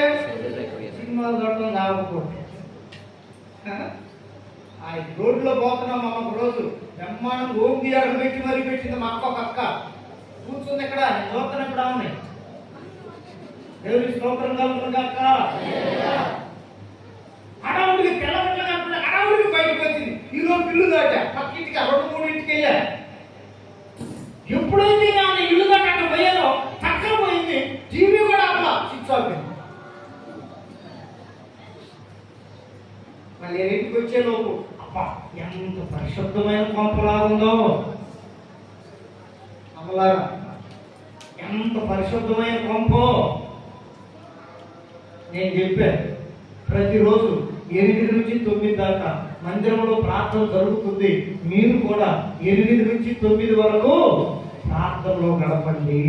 సినిమాలు చూడటం చావకపోతే. ఆ రోడ్లో పోతున్నాం మనం ఒక రోజు బ్రహ్మాండం ఓంగి అడుగు పెట్టి మరీ పెట్టింది మా అక్క. ఒక అక్క కూర్చుంది ఇక్కడ, చూస్తాను ఇక్కడ ఉన్నాయి. దేవుడి స్తోత్రం కలుగుతుంది అక్క. అడవుడికి తెల్లబట్టలు కట్టుకుని అడవుడికి బయటకు వచ్చింది. ఈరోజు ఇల్లు దాటా పక్కింటికి 2-3 ఇంటికి వెళ్ళా. ఎప్పుడైతే ఆమె ఇల్లు దాకా అక్కడ పోయాలో చక్కగా పోయింది. టీవీ కూడా అక్కడ స్విచ్ ఆఫ్ అయింది. మళ్ళీ ఇంటికి వచ్చే లోపు అబ్బా ఎంత పరిశుద్ధమైన కొంపలా ఉందో అమ్మలారా, ఎంత పరిశుద్ధమైన కొంపో. నేను చెప్పాను ప్రతిరోజు 8 నుంచి 9 దాకా మందిరంలో ప్రార్థన జరుగుతుంది. మీరు కూడా 8 నుంచి 9 వరకు ప్రార్థనలో గడపండి.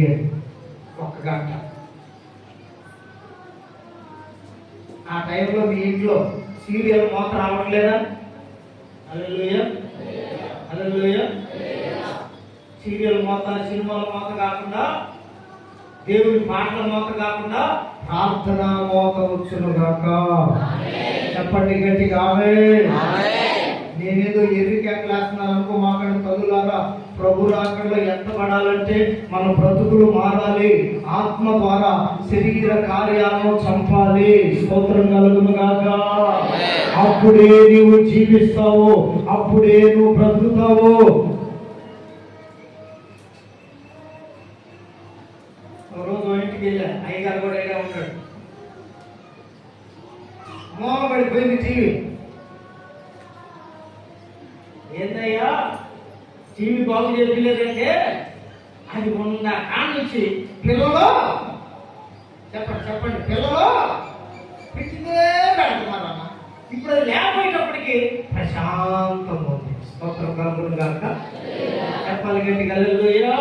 1 గంట. ఆ టైంలో మీ ఇంట్లో సీరియల్ మోత రావట్లేదా? హల్లెలూయా హల్లెలూయా. సీరియల్ మోత, సినిమాల మోత కాకుండా, దేవుడి పాటల మోత కాకుండా ప్రార్థన మోత వచ్చును గాక. చెప్పండి గట్టిగా ఆమేన్. నేనేదో ఎర్రికెక్కలేస్తున్నాను అనుకో మాకండి తల్లులారా. ప్రభు రాకడలో ఎంత పడాలంటే మన బ్రతుకులు మారాలి. ఆత్మ ద్వారా శరీర కార్యాలను చంపాలి. స్తోత్రం కలుగును గాక. అప్పుడే నీవు జీవిస్తావు, అప్పుడే నువ్వు బ్రతుకుతావు. రోజు ఇంటికి వెళ్ళా, అయ్యగారు కూడా ఇలా ఉంటాడు. మోహపడిపోయింది టీవీ. ఏంటయ్యా టీవీ బాగు చేయలేదంటే అది ఉన్న కాడి నుంచి పిల్లలు చెప్పండి పిల్లలు పిచ్చిదే పెడుతున్నారన్న. ఇప్పుడు అది లేకపోయేటప్పటికి ప్రశాంతంగా ఉంది. స్తోత్రం కలుగును గాక. చెప్పాలి గట్టిగా హల్లెలూయా.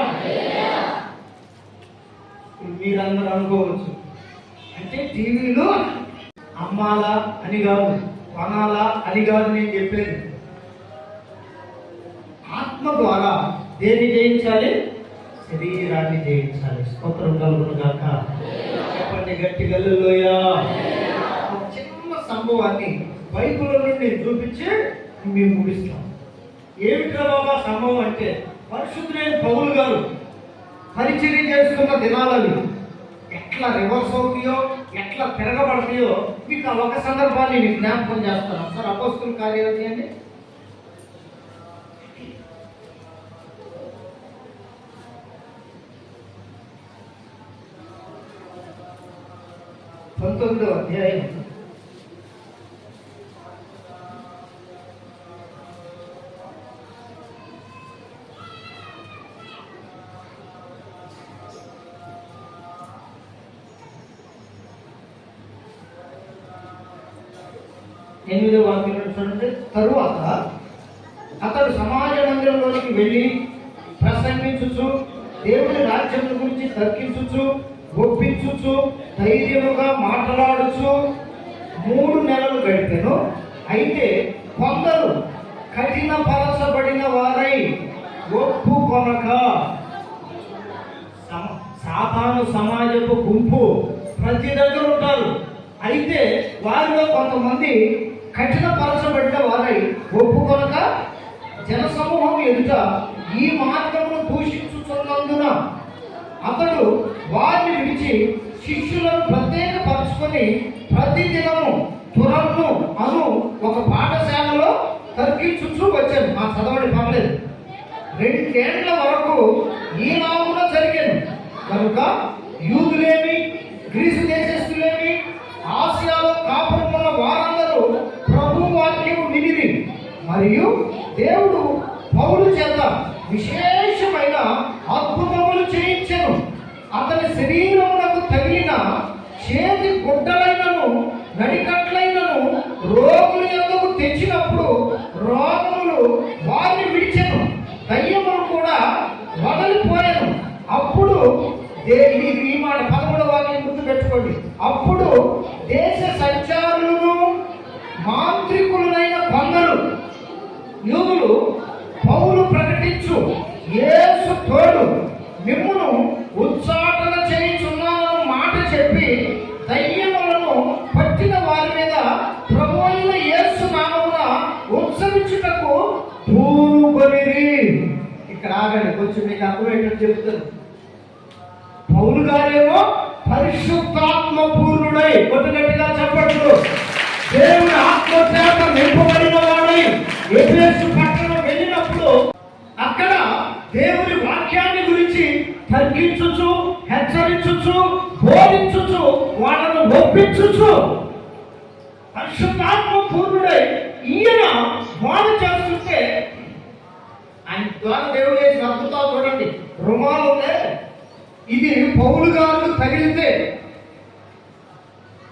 మీరందరూ అనుకోవచ్చు అంటే టీవీలు అమ్మాలా అని కాదు, కొనాలా అని కాదు నేను చెప్పేది. ఆత్మ ద్వారా దేన్ని జయించాలి? శరీరాన్ని జయించాలి. స్తోత్రం కలుగును గాక. చెప్పండి గట్టిగా హల్లెలూయా. ఒక చిన్న సంభవాన్ని బైబిల్ నుండి చూపించి మేము ముగిస్తాం. ఏమిటో బాబా సంభవం అంటే, పరిశుద్ధులైన పౌలు గారు పరిచర్య చేస్తున్న దినాలని ఎట్లా రివర్స్ అవుతాయో, ఎట్లా తిరగబడతాయో మీకు ఆ ఒక సందర్భాన్ని నేను జ్ఞాపకం చేస్తాను. సార్ అపోస్తుల కార్యాలు అండి 19వ అధ్యాయం 8వ వాక్యం చూడండి. తరువాత అతడు సమాజ మందిరంలోనికి వెళ్ళి ప్రసంగించుచు దేవుని రాజ్యం గురించి తర్కించుచు ఒప్పించుచు ధైర్యముగా మాట్లాడుచు 3 నెలలు గడిపెను. అయితే కొందరు కఠిన పరచబడిన వారై ఒప్పుకొనక. సాతాను సమాజపు గుంపు ప్రతి దగ్గర ఉంటారు. అయితే వారిలో కొంతమంది కఠినపరచబడ్డ వారై ఒప్పుకొనక జనసమూహం ఎదుట ఈ మార్గమును దూషించుతున్నందున అతడు వారిని విడిచి శిష్యులను ప్రత్యేకపరుచుకొని ప్రతిదినము తురన్ను అను ఒక పాఠశాలలో తర్కించుచూ వచ్చాను. మా చదవడి పర్లేదు. 2 ఏళ్ల వరకు ఈ నామున జరిగాను కనుక యూదులేమి గ్రీసు దేశస్తులేమి ఆసియాలో కాపురమున్న వారందరూ ప్రభు వాక్యము వినిరి. మరియు దేవుడు పౌలు చేత విశేషమైన అద్భుతములు చేయించెను. అతని శరీరమునకు తగిలిన చేతి గుడ్డలైనను నడికట్లైనను రోగుల యొద్దకు తెచ్చినప్పుడు రోగములు వారిని విడిచెను, దయ్యములు కూడా వదలిపోయాను. అప్పుడు ఈ మాట 13వ వాక్యం గుర్తు పెట్టుకోండి. అప్పుడు దేశ సంచారులను మాంత్రికులైన కొందరు యూదులు పౌలు ప్రకటించు యేసు తోడు మిమ్మును ఉచ్చాటన చేయుచున్నానని మాట చెప్పి దయ్యములను పట్టిన వారి మీద ప్రభువైన యేసు నామమున ఉత్సవించుటకు పూనుకొనిరి. ఇక్కడ ఆగండి, కొంచెం మీకు అర్థమయ్యేటట్టు చెప్తాను. పౌలు గారేమో పరిశుద్ధాత్మ పూర్ణుడై, కొద్దిగట్టిగా చెప్పట్లు, దేవుని ఆత్మచేత నింపబడిన వాడై ఎఫెసు పట్టణం వెళ్ళినప్పుడు అక్కడ దేవుని వాక్యాన్ని గురించి తర్కించుచు, హెచ్చరించుచు, బోధించుచు, వాళ్ళను ఒప్పించుచు పరిశుద్ధాత్మ పూర్ణుడై ఈయన బోధ చేస్తుంటే ఆయన ద్వారా దేవుడు చేసిన అద్భుతాలు చూడండి. రుమాలు ఉంటే ఇది పౌలు గారు తగిలితే,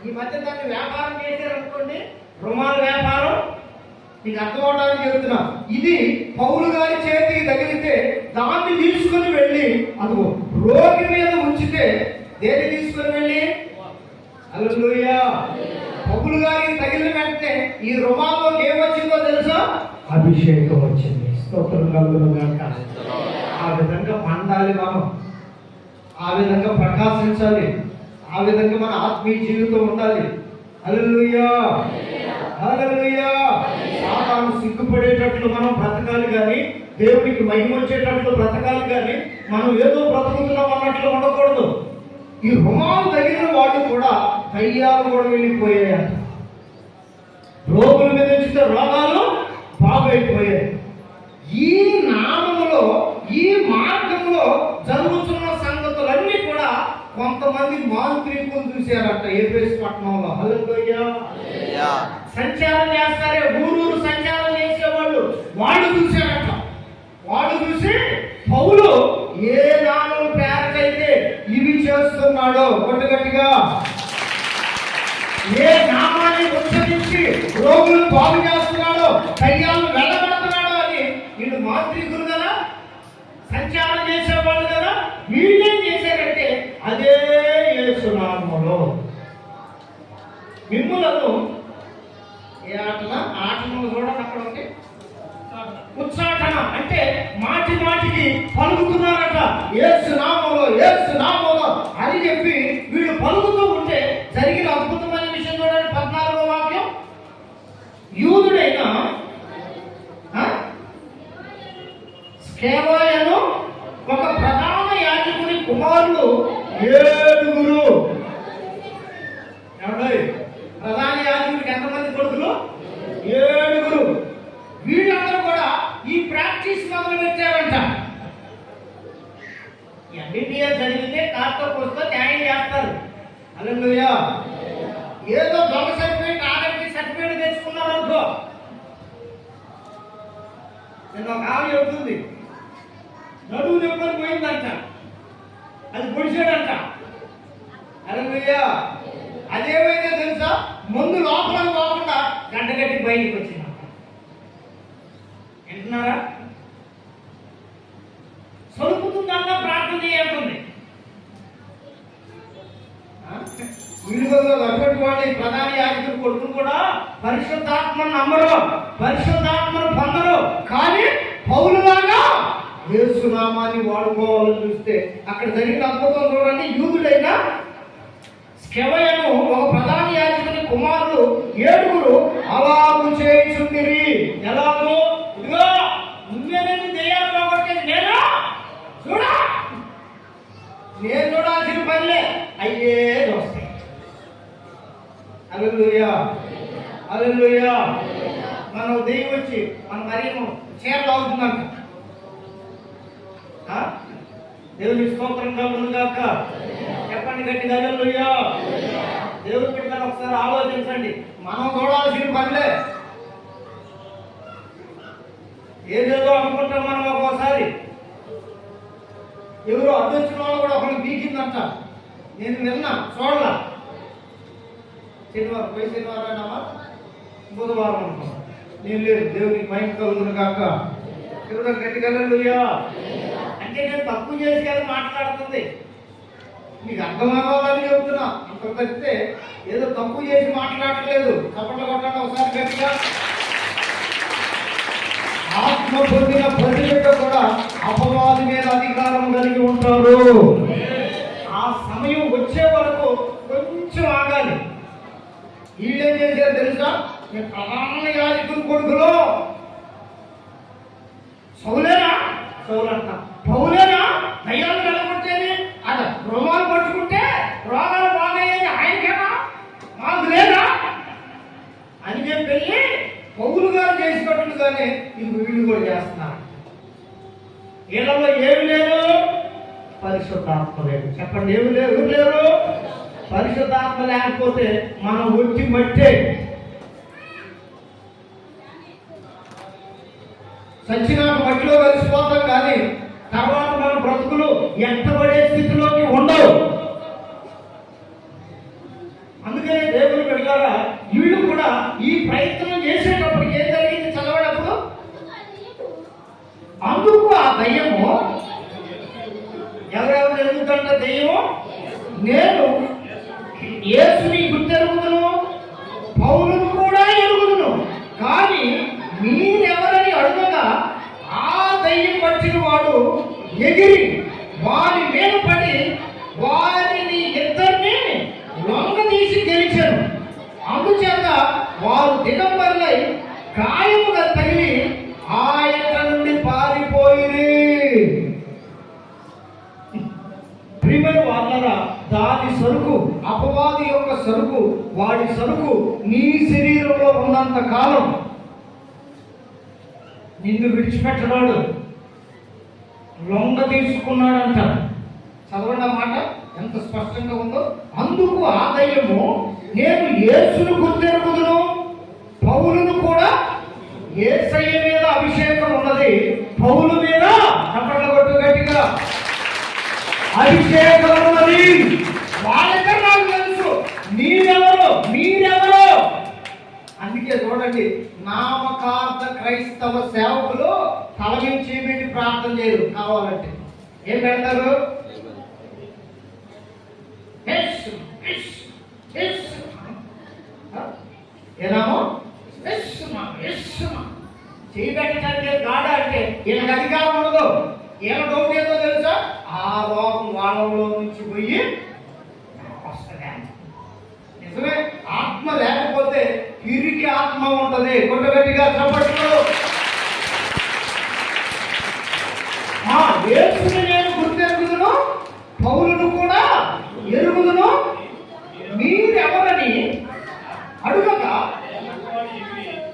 ఈ మధ్య దాన్ని వ్యాపారం చేశారనుకోండి, రుమాల వ్యాపారం, మీకు అర్థం అవడానికి చెబుతున్నా. ఇది పౌలు గారి చేతికి తగిలితే దాన్ని తీసుకుని వెళ్ళి అది రోగి మీద ఉంచితే దేన్ని తీసుకుని వెళ్ళి, హల్లెలూయా, పౌలు గారికి తగిలిన వెంటనే ఈ రుమాల్లో ఏమొచ్చిందో తెలుసా? అభిషేకం వచ్చింది. స్తోత్రం కలుగును గాక. ఆ విధంగా పండాలి మనం, ఆ విధంగా ప్రకాశించాలి, ఆ విధంగా మన ఆత్మీయ జీవితం ఉండాలి. హల్లెలూయా, హల్లెలూయా. సాతాను సిగ్గుపడేటట్లు మనం బ్రతకాలి కానీ, దేవునికి మహిమ వచ్చేటట్లు బ్రతకాలి కానీ, మనం ఏదో బ్రతుకుతున్నాం అన్నట్లు ఉండకూడదు. ఈ రుమాలు తగిలిన వాళ్ళు కూడా దయ్యాలు కూడా వెళ్ళిపోయాయి. రోగుల మీద వచ్చిన రోగాలు బాగైపోయాయి. ఈ నామములో, ఈ మార్గంలో జరుగుతున్న సంగతులన్నీ కూడా కొంతమంది మాంత్రికులు చూశారట ఎఫెసు పట్టణంలో. హల్లెలూయా. సంచారం చేస్తారే, ఊరూరు సంచారం చేసేవాళ్ళు, వాళ్ళు చూశారట. వాళ్ళు చూసి పౌలు ఏ నామం పేరకైతే ఇవి చేస్తున్నాడో, గట్టిగా ఏ నామాన్ని ఉచ్చరించి రోగులు బాగు చేస్తున్నాడో, దయ్యాలను వెళ్ళగొడుతున్నాడో అని వీళ్ళు మాంత్రికులు కదా, సంచారం చేసేవాళ్ళు కదా, వీళ్ళేం చేశారంటే అదే యేసు నామములో మిమ్ములను ఏ ఆటను చూడండి అక్కడ ఉంది, ఉచ్చాటన అంటే మాటి మాటికి పలుకుతున్నారట, యేసు నామములో, యేసు నామములో అని చెప్పి వీళ్ళు పలుకుతూ ఉంటే జరిగిన అద్భుతమైన విషయం చూడండి. 14వ వాక్యం. యూదుడైన స్కేవాయను ఒక ప్రధాన యాజకుని కుమారులు 7. ప్రధాన యాజకుడికి ఎంతమంది కొడుకులు? 7. వీళ్ళందరూ కూడా ఈ ప్రాక్టీస్ మొదలు పెట్టారంట. ఎంబీబీఎస్ చదివితే కాస్త కోస్త న్యాయం చేస్తారు. హల్లెలూయా. ఏదో దొంగ సర్టిఫికేట్, ఆర్ఎంపీ సర్టిఫికేట్ తెచ్చుకున్నారు అనుకో, నేను ఒక ఆమె చెబుతుంది, నడువు నెప్పని పోయిందంట, అది పొడిచాడంట. హల్లెలూయా. అదేమైందో తెలుసా? ముందు లోపలికి పోకుండా గంటగట్టి బయటికి వచ్చిందంట. వింటున్నారా? సొలుపుతుందన్నా ప్రార్థన చేయాల్సింది. వీడియోలో అటువంటి వాళ్ళు ప్రధాన యాజకుడు కొడుకులు కూడా పరిశుద్ధాత్మను నమ్మరు, పరిశుద్ధాత్మను పొందరు. కానీ పౌలులాగా యేసు నామాన్ని వాడుకోవాలని చూస్తే అక్కడ జరిగిన అద్భుతం చూడండి. యూదుడైన స్కెవయను ఒక ప్రధాన యాజకుని కుమారులు 7 అలాగు చేయుచుండిరి. ఎలాగో, ఇదిగో నువ్వేనని దెయ్యాలు పోగొట్టేది నేనా, చూడా, నేను చూడాల్సిన పనిలే అయ్యే వస్తాయి. హల్లెలూయా, హల్లెలూయా. మనం దెయ్యం వచ్చి మన మరేమో చీరలు అవుతుందంట. దేవుని స్తోత్రంగా ఉందాక చెప్పండి గట్టిగా హల్లెలూయా. దేవుని బిడ్డలను ఒకసారి ఆలోచించండి. మనం చూడాల్సిన పనిలే. ఏదేదో అనుకుంటాం మనం. ఒక్కోసారి ఎవరో అడ్డొచ్చిన వాళ్ళు కూడా ఒకరికి బీకిందంట. నేను విన్నా, చూడలా. శనివారం పోయి శనివారం అయినామా, బుధవారం అనుకో, నేను లేదు. దేవునికి మహిమ కలుగును గాక. దేవుడు గట్టిగా హల్లెలూయా. అంటే నేను తప్పు చేసి కదా మాట్లాడుతుంది, మీకు అర్థమవ్వాలని చెబుతున్నా. అంత తప్పితే ఏదో తప్పు చేసి మాట్లాడలేదు. చప్పట్లు కొట్టండి ఒకసారి గట్టిగా. ఆత్మ పొందిన ప్రతి బిడ్డ కూడా అపవాది మీద అధికారం కలిగి ఉంటారు. ఆ సమయం వచ్చే వరకు కొంచెం ఆగాలి. వీళ్ళేం చేశారు తెలుసా? నేను ప్రధాన యాజకుని కొడుకులో సౌలేనా, సౌలంట పౌలేనా దయ్యాలు వెళ్ళగొట్టేది, అది రోమాలు పట్టుకుంటే రోగాలు బాగయ్యేది ఆయనకేనా, మాకు లేదా అని చెప్పి పౌలు గారు చేసినట్లుగానే ఇప్పుడు వీళ్ళు కూడా చేస్తున్నారు. వీళ్ళలో ఏమి లేదు, పరిశుద్ధాత్మ లేదు. చెప్పండి, ఏమి లేవు, ఎవరు లేరు? పరిశుద్ధాత్మ లేకపోతే మనం ఒట్టి మట్టే. సచ్చినాక మట్టిలో కలిసిపోతాం, కానీ తర్వాత మన బ్రతుకులు ఎంటబడే స్థితిలోకి ఉండవు. అందుకనే దేవుని బిడ్డలారా, వీళ్ళు కూడా ఈ ప్రయత్నం చేసేటప్పటికి ఏం జరిగింది చదవడప్పుడు? అందుకు ఆ దయ్యము, ఎవరెవరు ఎదుగుతుంట దయ్యము, నేను యేసుని గుర్తెరుగుదును, పౌలును కూడా ఎరుగుదును, కానీ మీరెవరని అడుగగా ఆ దయ్యం పట్టిన వాడు ఎగిరి వారి మీద పడి వారిని ఇద్దరిని లొంగదీసి గెలిచారు. అందుచేత వారు దిగంబరులై గాయముగా తగిలి ఆయన నుండి పారిపోయిరి. ప్రియమైన వాళ్ళరా, దాని సరుకు, అపవాది యొక్క సరుకు, వాడి సరుకు నీ శరీరంలో ఉన్నంత కాలం నిన్ను విడిచిపెట్టడాడు, లొంగ తీసుకున్నాడంట. చదవండి ఆ మాట ఎంత స్పష్టంగా ఉందో. అందుకు ఆ దయ్యము, నేను యేసును గుర్తెరుగుదును, పౌలును కూడా, యేసయ్య మీద అభిషేకం ఉన్నది, పౌలు మీద చప్పట్లు కొట్టు గట్టిగా అభిషేకం ఉన్నది. వాళ్ళకే నాకు తెలుసు మీరెవరు, మీరెవరు. అందుకే చూడండి, నామకార్థ క్రైస్తవ సేవకులు తల నుంచి పెట్టి ప్రార్థన చేయరు. కావాలంటే ఏం పెడతారు? ఏనామో చేయబెట్టడానికి గాడ అంటే వీళ్ళకి అధికారం ఉండదు. వీళ్ళ డౌట్ ఏదో తెలుసా? ఆ రోగం వాళ్ళలో నుంచి పోయి వస్తుంది. నిజమే, ఆత్మ లేకపోతే పిరికి ఆత్మ ఉంటది. కొట్టగట్టిగా చప్పట్లు. యేసుని నేను గుర్తెరుగుదును, పౌలును కూడా ఎరుగుదును, మీరెవరని అడుగగా,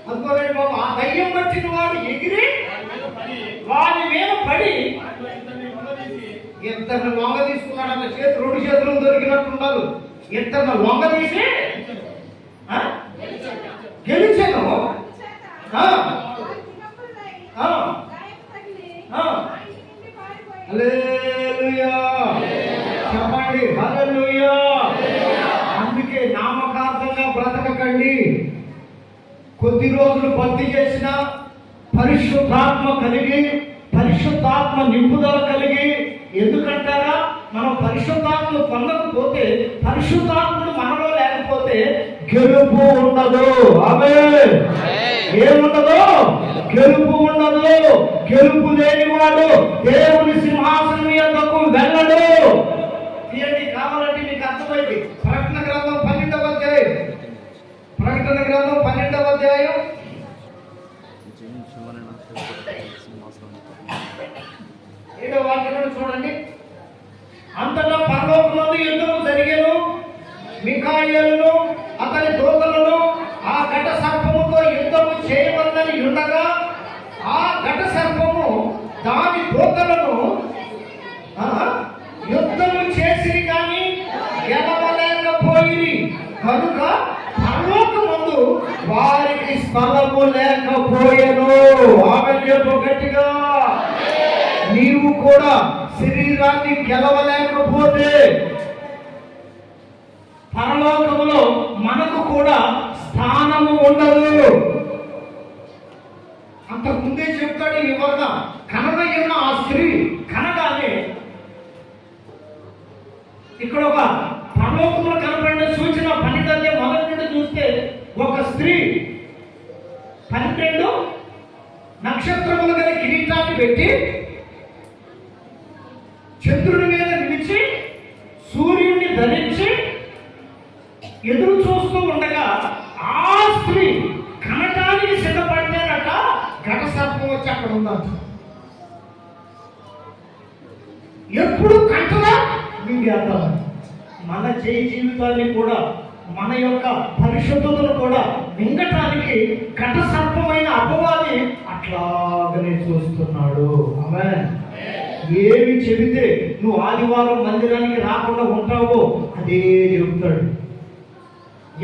అనుకోలేదు బాబు, ఆ దయ్యం పట్టిన వాడు ఎగిరి వారి మీద పడి ఇద్దరిని లొంగ తీసుకున్నాడు. చేతి 2 చేతులు దొరికినట్టుండాలి. ఇద్దరిని లొంగ తీసి గెలిచాను. హల్లెలూయా, చెప్పండి హల్లెలూయా. అందుకే నామకార్థంగా బ్రతకకండి. కొద్ది రోజులు భక్తి చేసిన, పరిశుద్ధాత్మ కలిగి, పరిశుద్ధాత్మ నింపుదల కలిగి, ఎందుకంటారా, మనం పరిశుద్ధాత్మను పొందకపోతే, పరిశుద్ధాత్మను మనలో లేకపోతే గెలుపు ఉండదు. ఆమేన్. ఏముండదు? గెలుపు ఉండదు. గెలుపు లేనివాడు దేవుని సింహాసనం యొద్దకు వెళ్ళడు. తీయండి, కావాలంటే మీకు అర్థమైంది. ప్రకటన గ్రంథం 12వ అధ్యాయం, ప్రకటన గ్రంథం 12వ అధ్యాయం 7వ వాక్యంలో చూడండి. అంతటా పరలోకమందు యుద్ధము జరిగెను. మిఖాయేలును అతని దూతలను ఆ ఘట సర్పముతో యుద్ధము చేయవలనని ఉండగా ఆ ఘట సర్పము దాని దూతలను యుద్ధము చేసి కానీ గెలవలేకపోయి కనుక పరలోకమందు వారికి స్థలము లేకపోయెను. ఆమె గట్టిగా, నీవు కూడా శరీరాన్ని గెలవలేకపోతే పరలోకములో మనకు కూడా స్థానము ఉండదు. అంతకుముందే చెప్తాడు ఈ వివరణ. కనదయ్యున్న ఆ స్త్రీ కనగానే ఇక్కడ ఒక పరలోకములో కనబడిన సూచన 12 మొదటి నుండి చూస్తే ఒక స్త్రీ 12 నక్షత్రములు గల కిరీటాన్ని పెట్టి చంద్రుడి మీద నిలిచి సూర్యుడిని ధరించి ఎదురు చూస్తూ ఉండగా ఆ స్త్రీ కనటానికి సిద్ధపడితేనట ఘట సర్పం వచ్చి అక్కడ ఉందంట. ఎప్పుడు కంటలా మీకు అర్థం. మన జీవితాన్ని కూడా, మన యొక్క పరిశుద్ధతను కూడా మింగటానికి ఘట సర్పమైన అపవాది అట్లాగనే చూస్తున్నాడు. ఆమేన్. ఏమి చెబితే నువ్వు ఆదివారం మందిరానికి రాకుండా ఉంటావో అదే చెబుతాడు.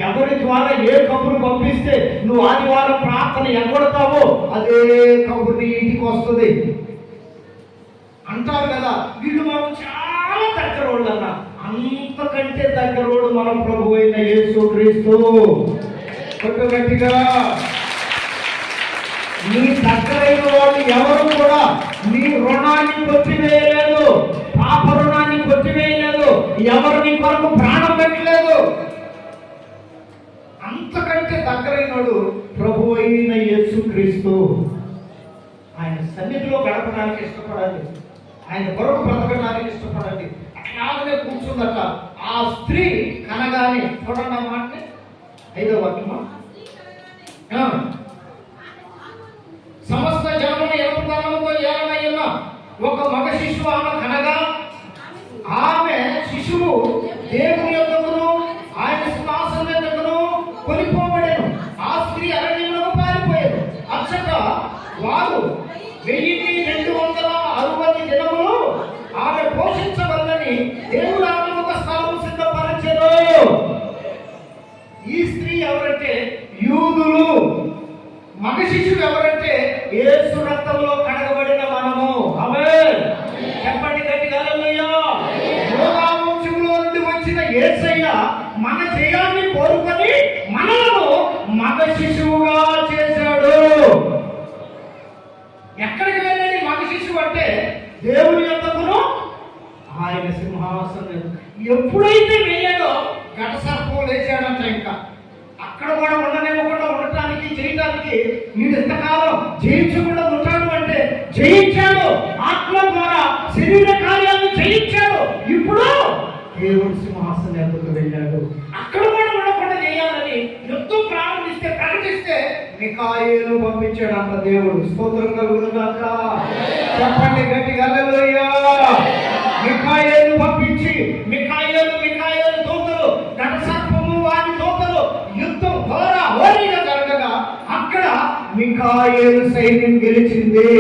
ఎవరి ద్వారా ఏ కబురు పంపిస్తే నువ్వు ఆదివారం ప్రార్థన ఎగ్గొడతావో అదే కబురు ఇంటికి వస్తుంది. అంటారు కదా, వీళ్ళు మనం చాలా దగ్గర వాళ్ళు అన్న. అంతకంటే దగ్గరోడు మనం ప్రభు అయిన యేసుక్రీస్తు. గట్టిగా, నీ దగ్గరైన వాళ్ళు ఎవరు కూడా నీ రుణాన్ని కొట్టివేయలేదు, పాప రుణాన్ని కొట్టివేయలేదు, ఎవరు నీ కొరకు ప్రాణం పెట్టలేదు. అంతకంటే దగ్గరైనడు ప్రభు అయిన యేసుక్రీస్తు. ఆయన సన్నిధిలో గడపడానికి ఇష్టపడాలి, ఆయన కొరకు బ్రతకడానికి ఇష్టపడాలి. అట్లాగనే కూర్చుందట ఆ స్త్రీ కనగానే. చూడండి ఆ మాటని, 5వ వాక్యమా. సమస్త జనమును ఎరుపుదనముతో ఏలనయ్యున్న ఒక మగ శిశువు ఆమె కనగా ఆమె శిశువు దేవుని యొద్దకును ఆయన సింహాసనం యొద్దకును కొనిపోబడెను. ఆ స్త్రీ అరణ్యములకు పారిపోయారు. అచ్చట వారు 1260 దినములు ఆమె పోషించవల్లని దేవుడు ఆమె ఒక స్థలం సిద్ధపరచెను. ఈ స్త్రీ ఎవరంటే యూదులు. మగ శిశువు ఎవరంటే యేసు రక్తంలో కడగబడిన మనము. ఆమేన్. చెప్పండి గట్టిగా హల్లెలూయా. యోధా వంశంలో నుండి వచ్చిన యేసయ్య మన జయాన్ని కోరుకొని మనలను మగ శిశువుగా చేశాడు. ఎక్కడికి వెళ్ళాడు మగ శిశువు అంటే దేవుని యొద్దకును ఆయన సింహాసనం. ఎప్పుడైతే వెళ్ళాడో ఘట సర్పం లేచాడంట. ఇంకా అక్కడ కూడా ఉండనివ్వకుండా ఉండటానికి చేయటానికి వీడు ఎంతకాలం జయించకుండా ఉంటాడు అంటే జయించాడు. ఆత్మ ద్వారా శరీర కార్యాలను జయించాడు. ఇప్పుడు దేవుడి సింహాసనం ఎందుకు వెళ్ళాడు. అక్కడ కూడా ఉండకుండా చేయాలని యుద్ధం ప్రారంభిస్తే ప్రకటిస్తే మిఖాయేలు పంపించాడు అంత దేవుడు. స్తోత్రం కలుగును గాక. చెప్పండి గట్టిగా హల్లెలూయా. మిఖాయేలు పంపించి మిఖాయేలు దూతలు ఘట సర్పము వారి దూతలు యుద్ధం హోరాహోరీగా జరగగా అక్కడ మిఖాయేలు సైన్యం గెలిచింది.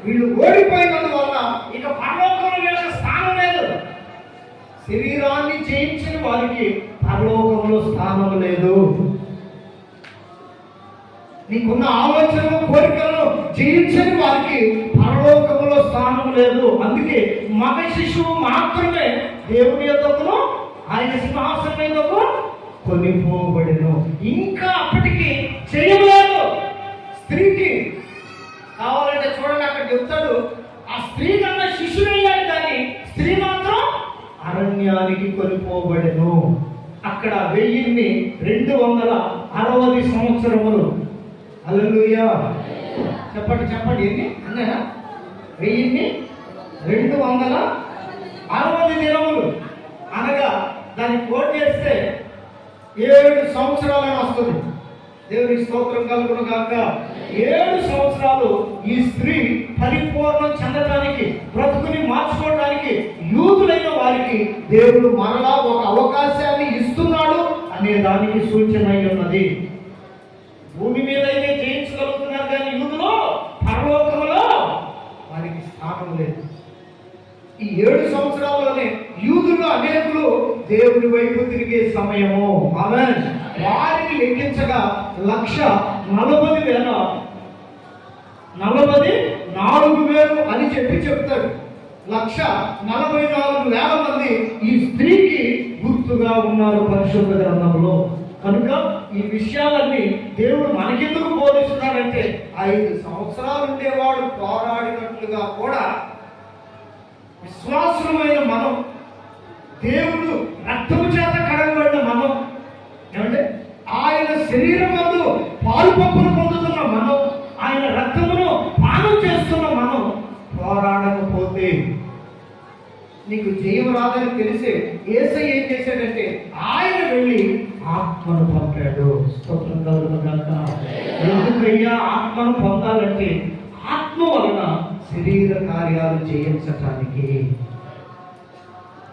వీళ్ళు ఓడిపోయినందువల్ల ఇక పరలోకంలో వీళ్ళకి స్థానం లేదు. శరీరాన్ని జయించిన వారికి పరలోకంలో స్థానం లేదు. నీకున్న ఆలోచనలు కోరికలను జయించని వారికి పరలోకంలో స్థానం లేదు. అందుకే మగ శిశువు మాత్రమే దేవుని యొద్దకును ఆయన సింహాసనం యొద్దకు కొనిపోబడెను. ఇంకా అప్పటికి చేయలేదు. స్త్రీకి కావాలంటే చూడండి, అక్కడ చెప్తాడు ఆ స్త్రీ కన్నా శిశువు వెళ్ళాడు, కానీ స్త్రీ మాత్రం అరణ్యానికి కొనిపోబడెను. అక్కడ 1260 సంవత్సరములు హల్లెలూయా. చెప్పండి చెప్పండి, ఎన్ని అన్నాయా? 1260 దినములు అనగా దాన్ని కోట్ చేస్తే 7 సంవత్సరాలని వస్తుంది. దేవునికి స్తోత్రం కలుగును గాక. 7 సంవత్సరాలు ఈ స్త్రీ పరిపూర్ణం చెందడానికి, బ్రతుకుని మార్చుకోవడానికి, యూదులైన వారికి దేవుడు మరలా ఒక అవకాశాన్ని ఇస్తున్నాడు అనే దానికి సూచన అయి ఉన్నది. భూమి మీద అయితే జయించగలుగుతున్నారు కానీ యూదులో పరలోకములో వారికి స్థానం లేదు. ఈ 7 సంవత్సరాల్లోనే యూదులు అనేకులు దేవుని వైపు తిరిగే సమయము. ఆమేన్. వారిని లెక్కించగా 1,40,000 అని చెప్తాడు. 1,44,000 మంది ఈ స్త్రీకి గుర్తుగా ఉన్నారు పరిశుద్ధ గ్రంథంలో. కనుక ఈ విషయాలన్నీ దేవుడు మనకెందుకు బోధిస్తున్నాడంటే 5 సంవత్సరాలు ఉండేవాడు పోరాడినట్లుగా కూడా విశ్వాసమైన మనం, దేవుడు రక్తము చేత కడగబడిన మనం, ఏమంటే ఆయన శరీరం మందు పాలు పంపులు పొందుతున్న మనం, ఆయన రక్తమును పానం చేస్తున్న మనం పోరాడకపోతే నీకు జయం రాదని తెలిసే యేసయ్య ఏం చేశాడంటే ఆయన వెళ్ళి ఆత్మను పంపాడు. స్తోత్రం కలుగును గాక. ఎందుకయ్యా ఆత్మను పొందాలంటే ఆత్మ వలన శరీర కార్యాలు చేయించటానికి.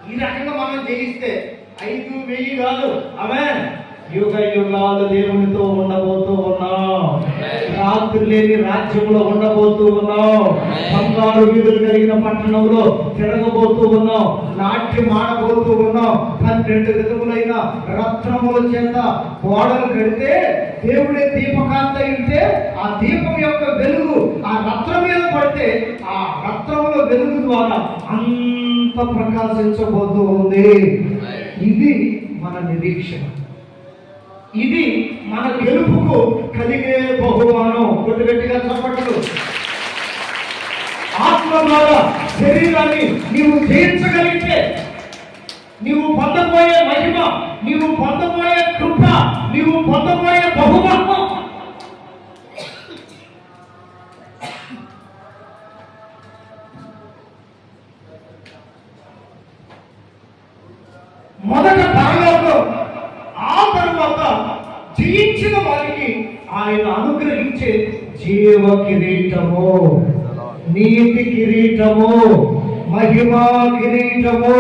ఈ రకంగా మనం జయిస్తే 5,000 కాదు, ఆమేన్, యుగ యుగాలు దేవునితో ఉండబోతూ ఉన్నాం. రాత్రి లేని రాజ్యంలో ఉండబోతూ ఉన్నాం. బంగారు వీధులు కలిగిన పట్టణంలో తిరగబోతూ ఉన్నాం. నాట్యం ఆడబోతూ ఉన్నాం. 12 విధములైన రత్నముల చేత గోడలు కడితే దేవుడే దీపకాంత ఉంటే ఆ దీపం యొక్క వెలుగు ఆ రత్నం మీద పడితే ఆ రత్నముల వెలుగు ద్వారా అంత ప్రకాశించబోతూ ఉంది. ఇది మన నిరీక్షణ. ఇది మన గెలుపుకు కలిగే బహుమానం. గట్టిగా చప్పట్లు. ఆత్మ ద్వారా శరీరాన్ని నీవు జయించగలిగితే నీవు పొందబోయే మహిమ, నీవు పొందబోయే కృప, నీవు పొందబోయే బహుమానం మొదట పరలోకం, ఆ తరువాత జయించిన వారికి ఆయన అనుగ్రహించే జీవ కిరీటము, నీతి కిరీటము, మహిమా కిరీటము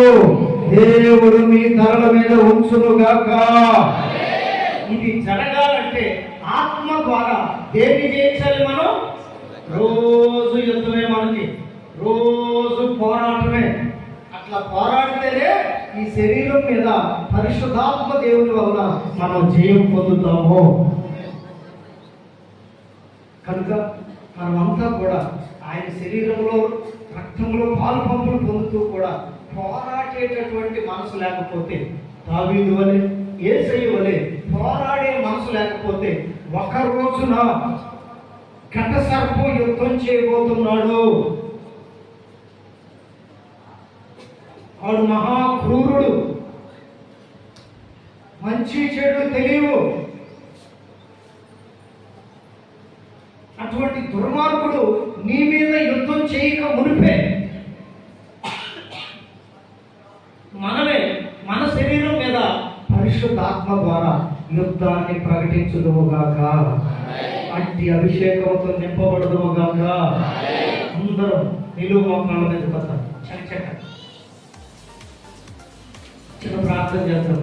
దేవుడు మీ తలల మీద ఉంచునుగాక. ఇది జరగాలంటే ఆత్మ ద్వారా దేన్ని జయించాలి? మనం రోజు యుద్ధమే, మనకి రోజు పోరాటమే. అట్లా పోరాడితేనే ఈ శరీరం మీద పరిశుద్ధాత్మ దేవుని వల్ల మనం జయం పొందుతాము. కనుక మనమంతా కూడా ఆయన శరీరంలో రక్తంలో పాలు పంపులు పొందుతూ కూడా పోరాడేటటువంటి మనసు లేకపోతే, దావీదు వలె యేసయ్య వలె పోరాడే మనసు లేకపోతే ఒక రోజున ఘట సర్పం యుద్ధం చేయబోతున్నాడు. వాడు మహా క్రూరుడు, మంచి చెడు తెలియవు. అటువంటి దుర్మార్గుడు నీ మీద యుద్ధం చేయక మునిపే మనమే మన శరీరం మీద పరిశుద్ధాత్మ ద్వారా యుద్ధాన్ని ప్రకటించుదువుగాక. అట్టి అభిషేకంతో నింపబడుదువుగాక. అందరం నిలువు మోకాళ్ళ మీద పడతాం. చిన్న ప్రార్థన చేద్దాం.